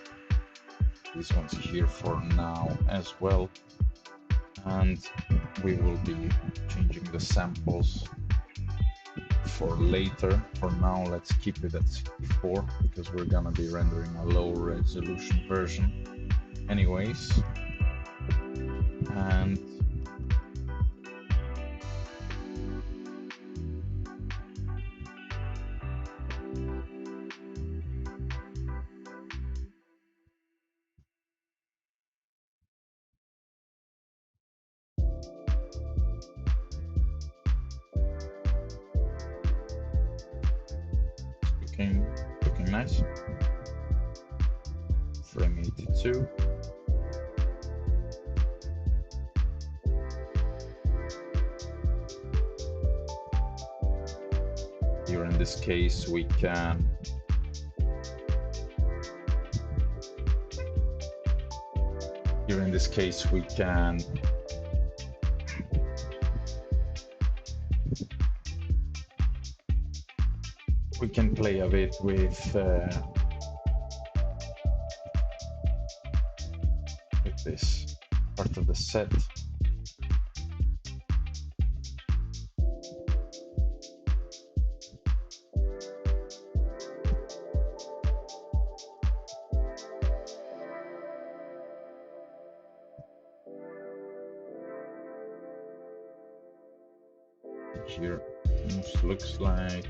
These ones here for now as well. And we will be changing the samples for later. For now, let's keep it at 64 because we're gonna be rendering a low resolution version anyways. And looking nice. Frame 82. Here in this case we can play a bit with this part of the set. Here almost looks like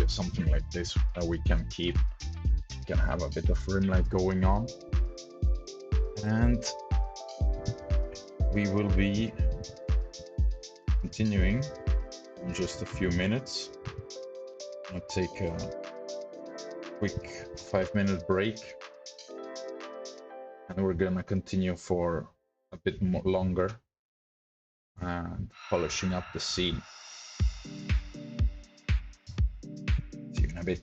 something like this that we can keep. We can have a bit of rim light going on, and we will be continuing in just a few minutes. I'll take a quick 5-minute break, and we're gonna continue for a bit more longer and polishing up the scene. See you in a bit.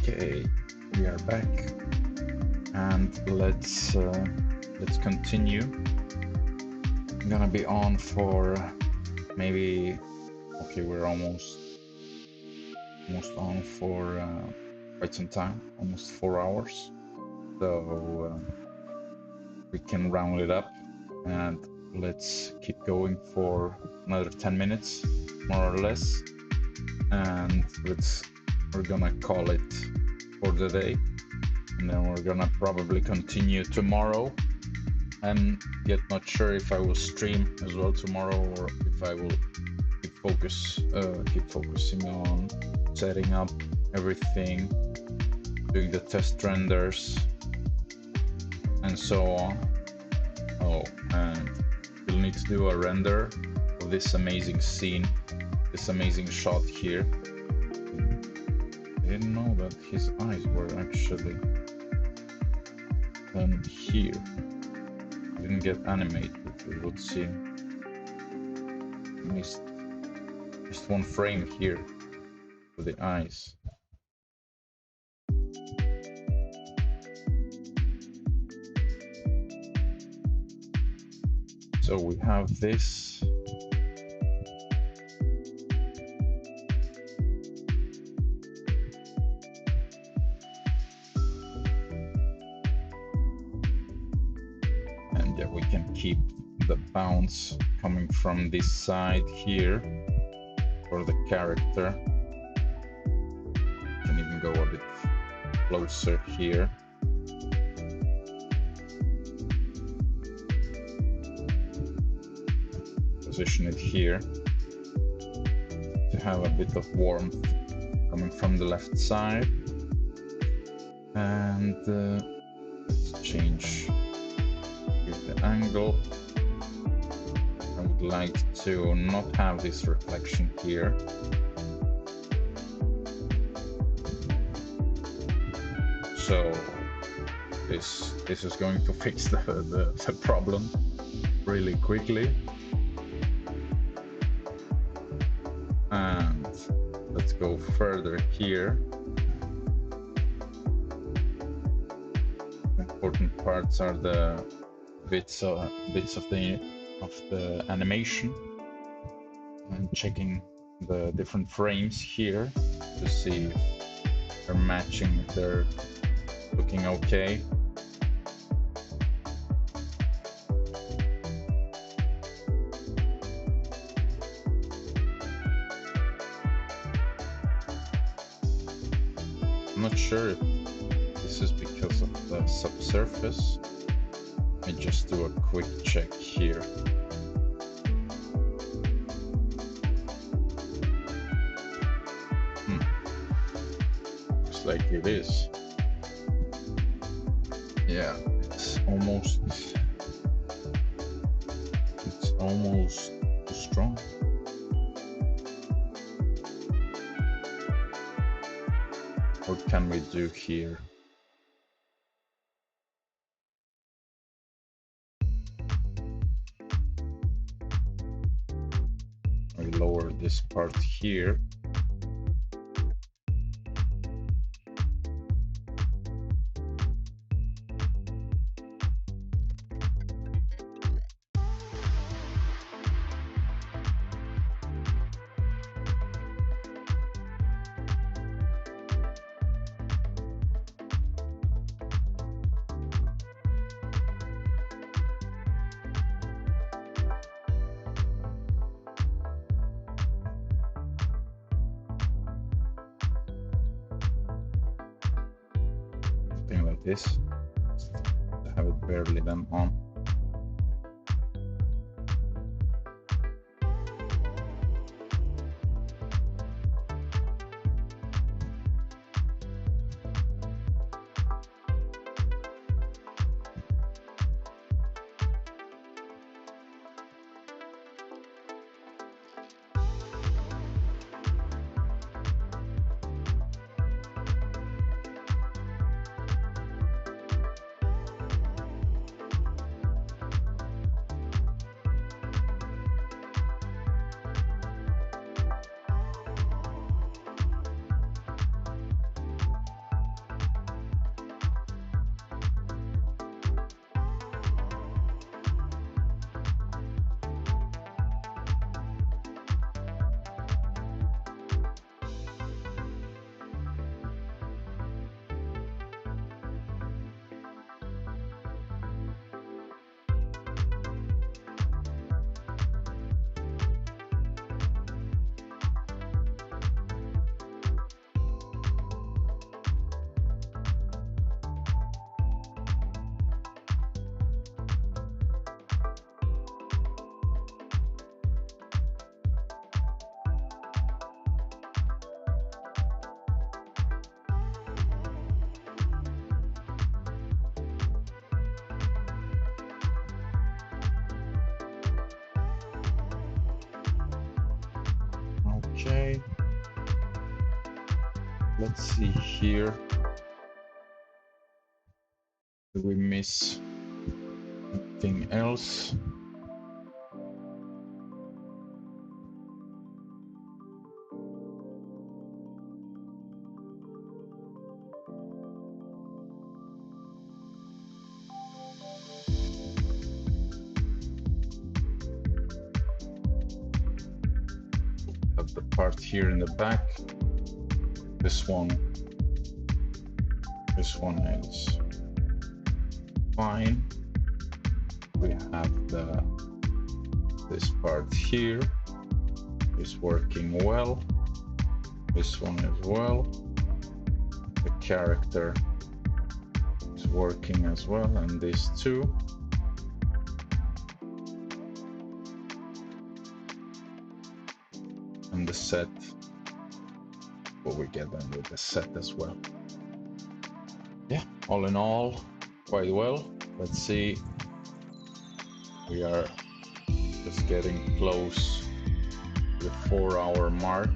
Okay, we are back, and let's continue. I'm gonna be on for maybe. Okay, we're almost on for quite some time, almost 4 hours. So we can round it up, and let's keep going for another 10 minutes, more or less, and we're gonna call it for the day, and then we're gonna probably continue tomorrow. I'm yet not sure if I will stream as well tomorrow, or if I will keep focusing on setting up everything, doing the test renders, and so on. Oh, and we'll need to do a render of this amazing scene, this amazing shot here. I didn't know that his eyes were actually done here. Didn't get animated. It would seem missed just one frame here for the eyes. So we have this. And yeah, we can keep the bounce coming from this side here for the character. Can even go a bit closer here. Position it here to have a bit of warmth coming from the left side, and let's change the angle. I would like to not have this reflection here. So this is going to fix the problem really quickly. And let's go further here. Important parts are the bits of the animation, and checking the different frames here to see if they're matching, if they're looking okay. I'm not sure if this is because of the subsurface. Let me just do a quick check here. Looks like it is. Yeah, it's almost too strong. What can we do here? I lower this part here. Something like this, to have it barely then on. Let's see here. Did we miss anything else? Have the part here in the back. This one is fine. We have this part here is working well. This one as well. The character is working as well, and these two. And the set, what we get then with the set as well. Yeah, all in all, quite well. Let's see. We are just getting close to the 4-hour mark.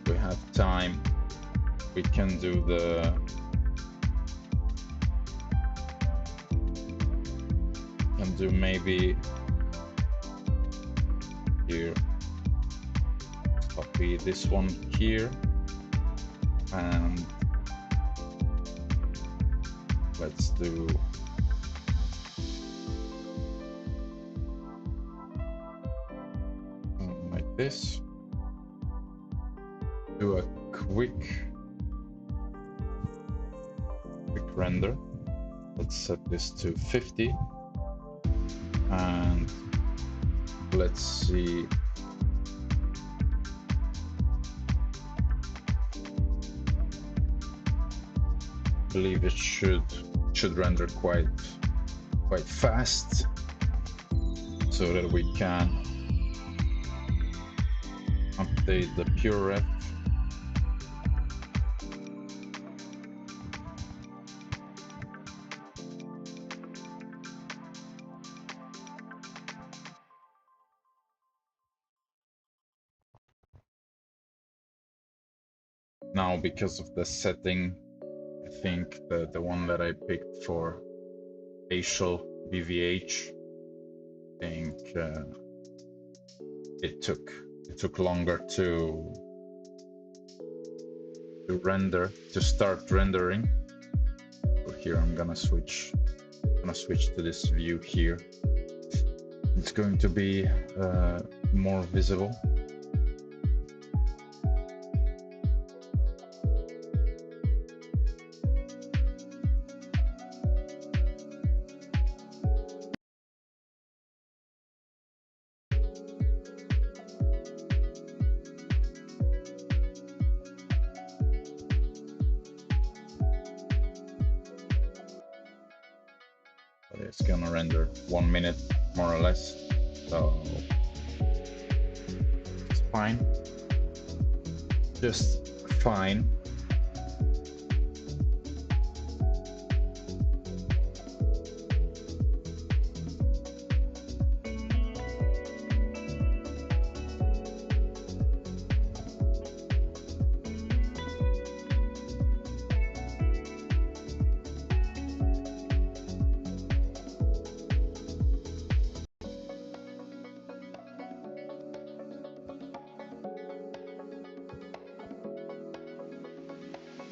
We have time. We can do maybe here, copy this one here, and let's do like this. Do a quick render. Let's set this to 50. And let's see. I believe it should render quite fast, so that we can update the pure ref. Now, because of the setting, I think the one that I picked for facial BVH, I think it took longer to render, to start rendering. So here I'm gonna switch to this view here. It's going to be more visible. It's gonna render 1 minute more or less, so it's fine, just fine.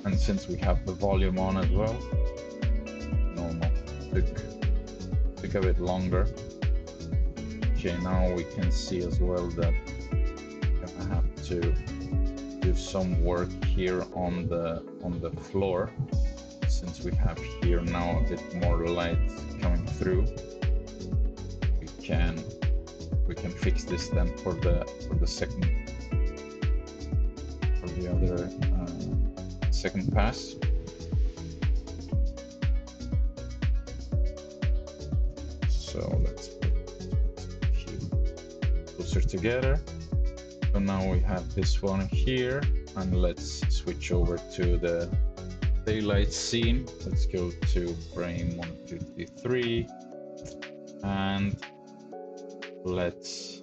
And since we have the volume on as well, normal, took a bit longer. Okay, now we can see as well that we're gonna have to do some work here on the floor, since we have here now a bit more light coming through. We can fix this then for the other second pass. So let's put a few closer together. So now we have this one here, and let's switch over to the daylight scene. Let's go to frame 153, and let's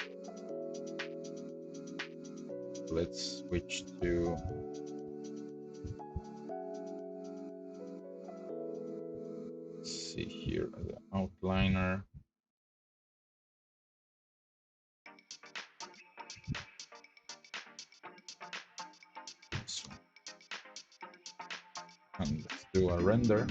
let's switch to see here the outliner. This one. And let's do a render.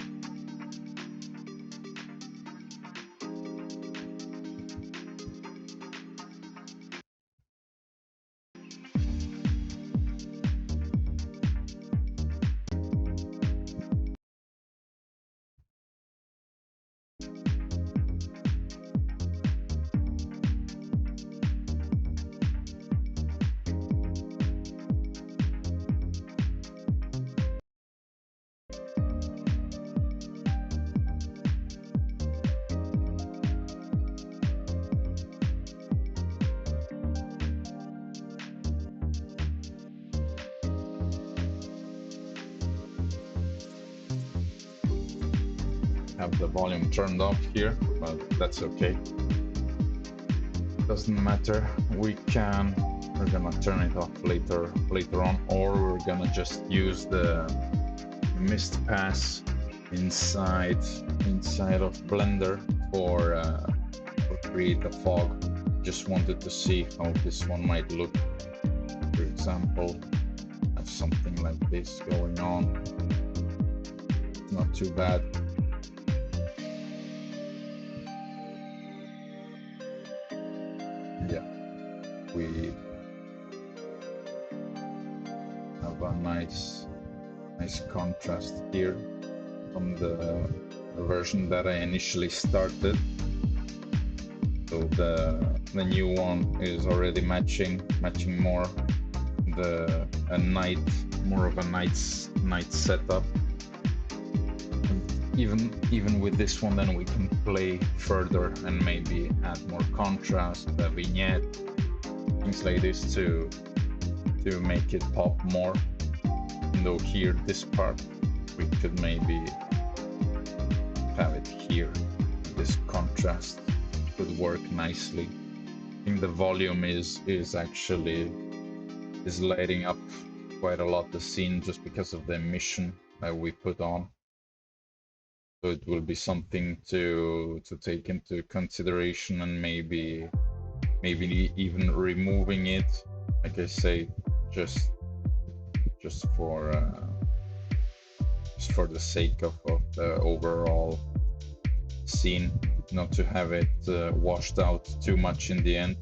Have the volume turned off here, but that's okay. Doesn't matter. We're gonna turn it off later on, or we're gonna just use the mist pass inside of Blender for create a fog. Just wanted to see how this one might look. For example, have something like this going on. It's not too bad. Yeah, we have a nice contrast here from the version that I initially started. So the new one is already matching more more of a night setup. And even with this one, then we can play further and maybe add more contrast, the vignette, things like this to make it pop more. And though here, this part, we could maybe have it here. This contrast could work nicely. I think the volume is lighting up quite a lot the scene just because of the emission that we put on. So it will be something to take into consideration, and maybe even removing it, like I say, just for the sake of the overall scene, not to have it washed out too much in the end.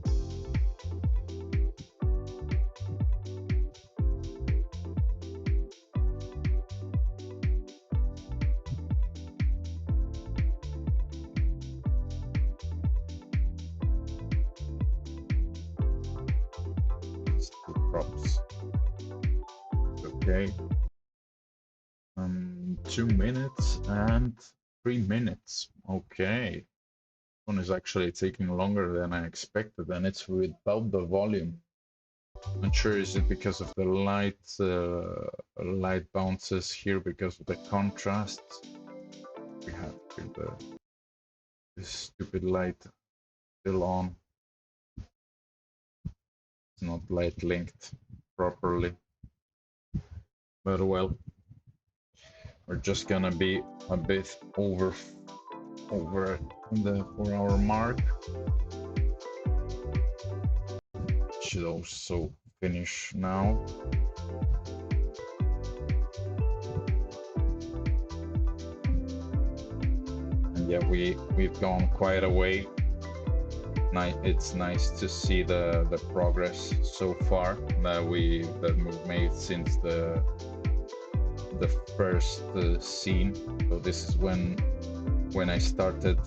Props. Okay. 2 minutes and 3 minutes. Okay. One is actually taking longer than I expected, and it's without the volume. Not sure, is it because of the light bounces here because of the contrast? We have here this stupid light still on. It's not light linked properly. But well, we're just gonna be a bit over the 4-hour mark. Should also finish now. And yeah, we've gone quite a way. It's nice to see the progress so far that we've made since the first scene. So this is when I started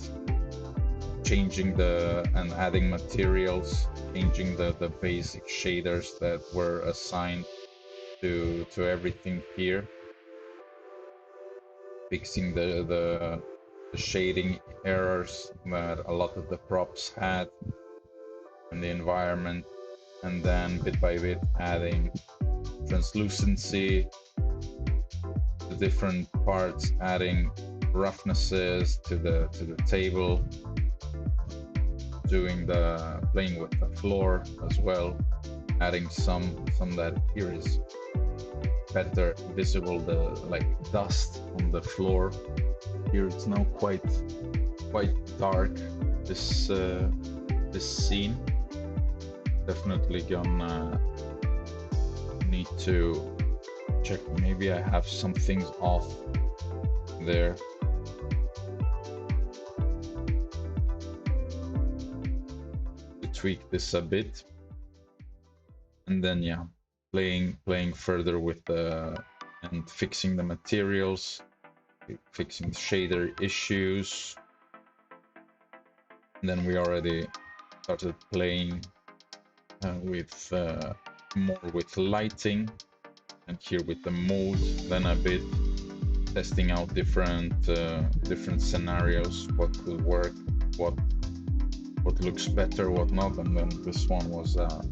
changing and adding materials, changing the basic shaders that were assigned to everything here, fixing the shading errors that a lot of the props had in the environment, and then bit by bit adding translucency to different parts, adding roughnesses to the table, playing with the floor as well, adding some that here is better visible, the like dust on the floor. Here it's now quite dark. This scene definitely gonna need to check. Maybe I have some things off there. To tweak this a bit, and then yeah, playing further with the and fixing the materials, fixing the shader issues. And then we already started playing with more with lighting, and here with the mood, then a bit testing out different scenarios, what could work, what looks better, what not. And then this one was a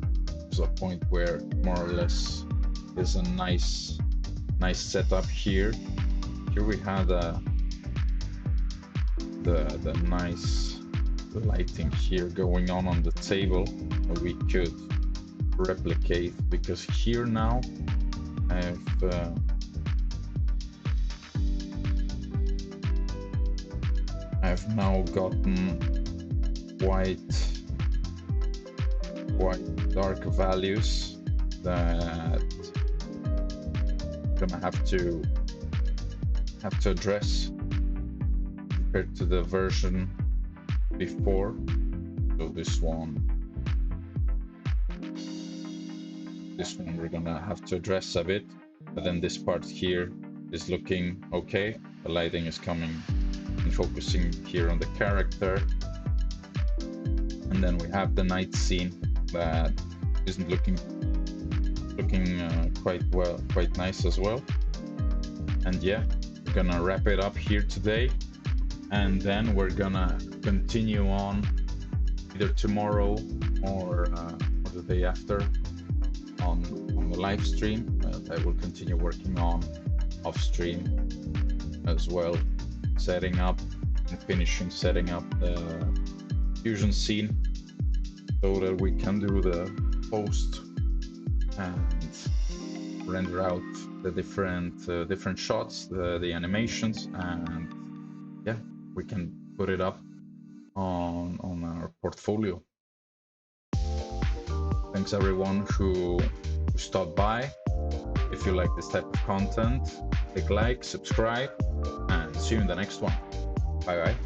point where more or less is a nice setup here. Here we had the nice lighting here going on the table that we could replicate, because here now I've now gotten quite dark values that I'm gonna have to address compared to the version before. So this one we're gonna have to address a bit, but then this part here is looking okay. The lighting is coming and focusing here on the character, and then we have the night scene that isn't looking quite nice as well. And yeah, we're gonna wrap it up here today, and then we're gonna continue on either tomorrow or the day after on the live stream. I will continue working on off stream as well, setting up the fusion scene so that we can do the post and render out the different shots, the animations, and yeah, we can put it up on our portfolio. Thanks everyone who stopped by. If you like this type of content, click like, subscribe, and see you in the next one. Bye bye.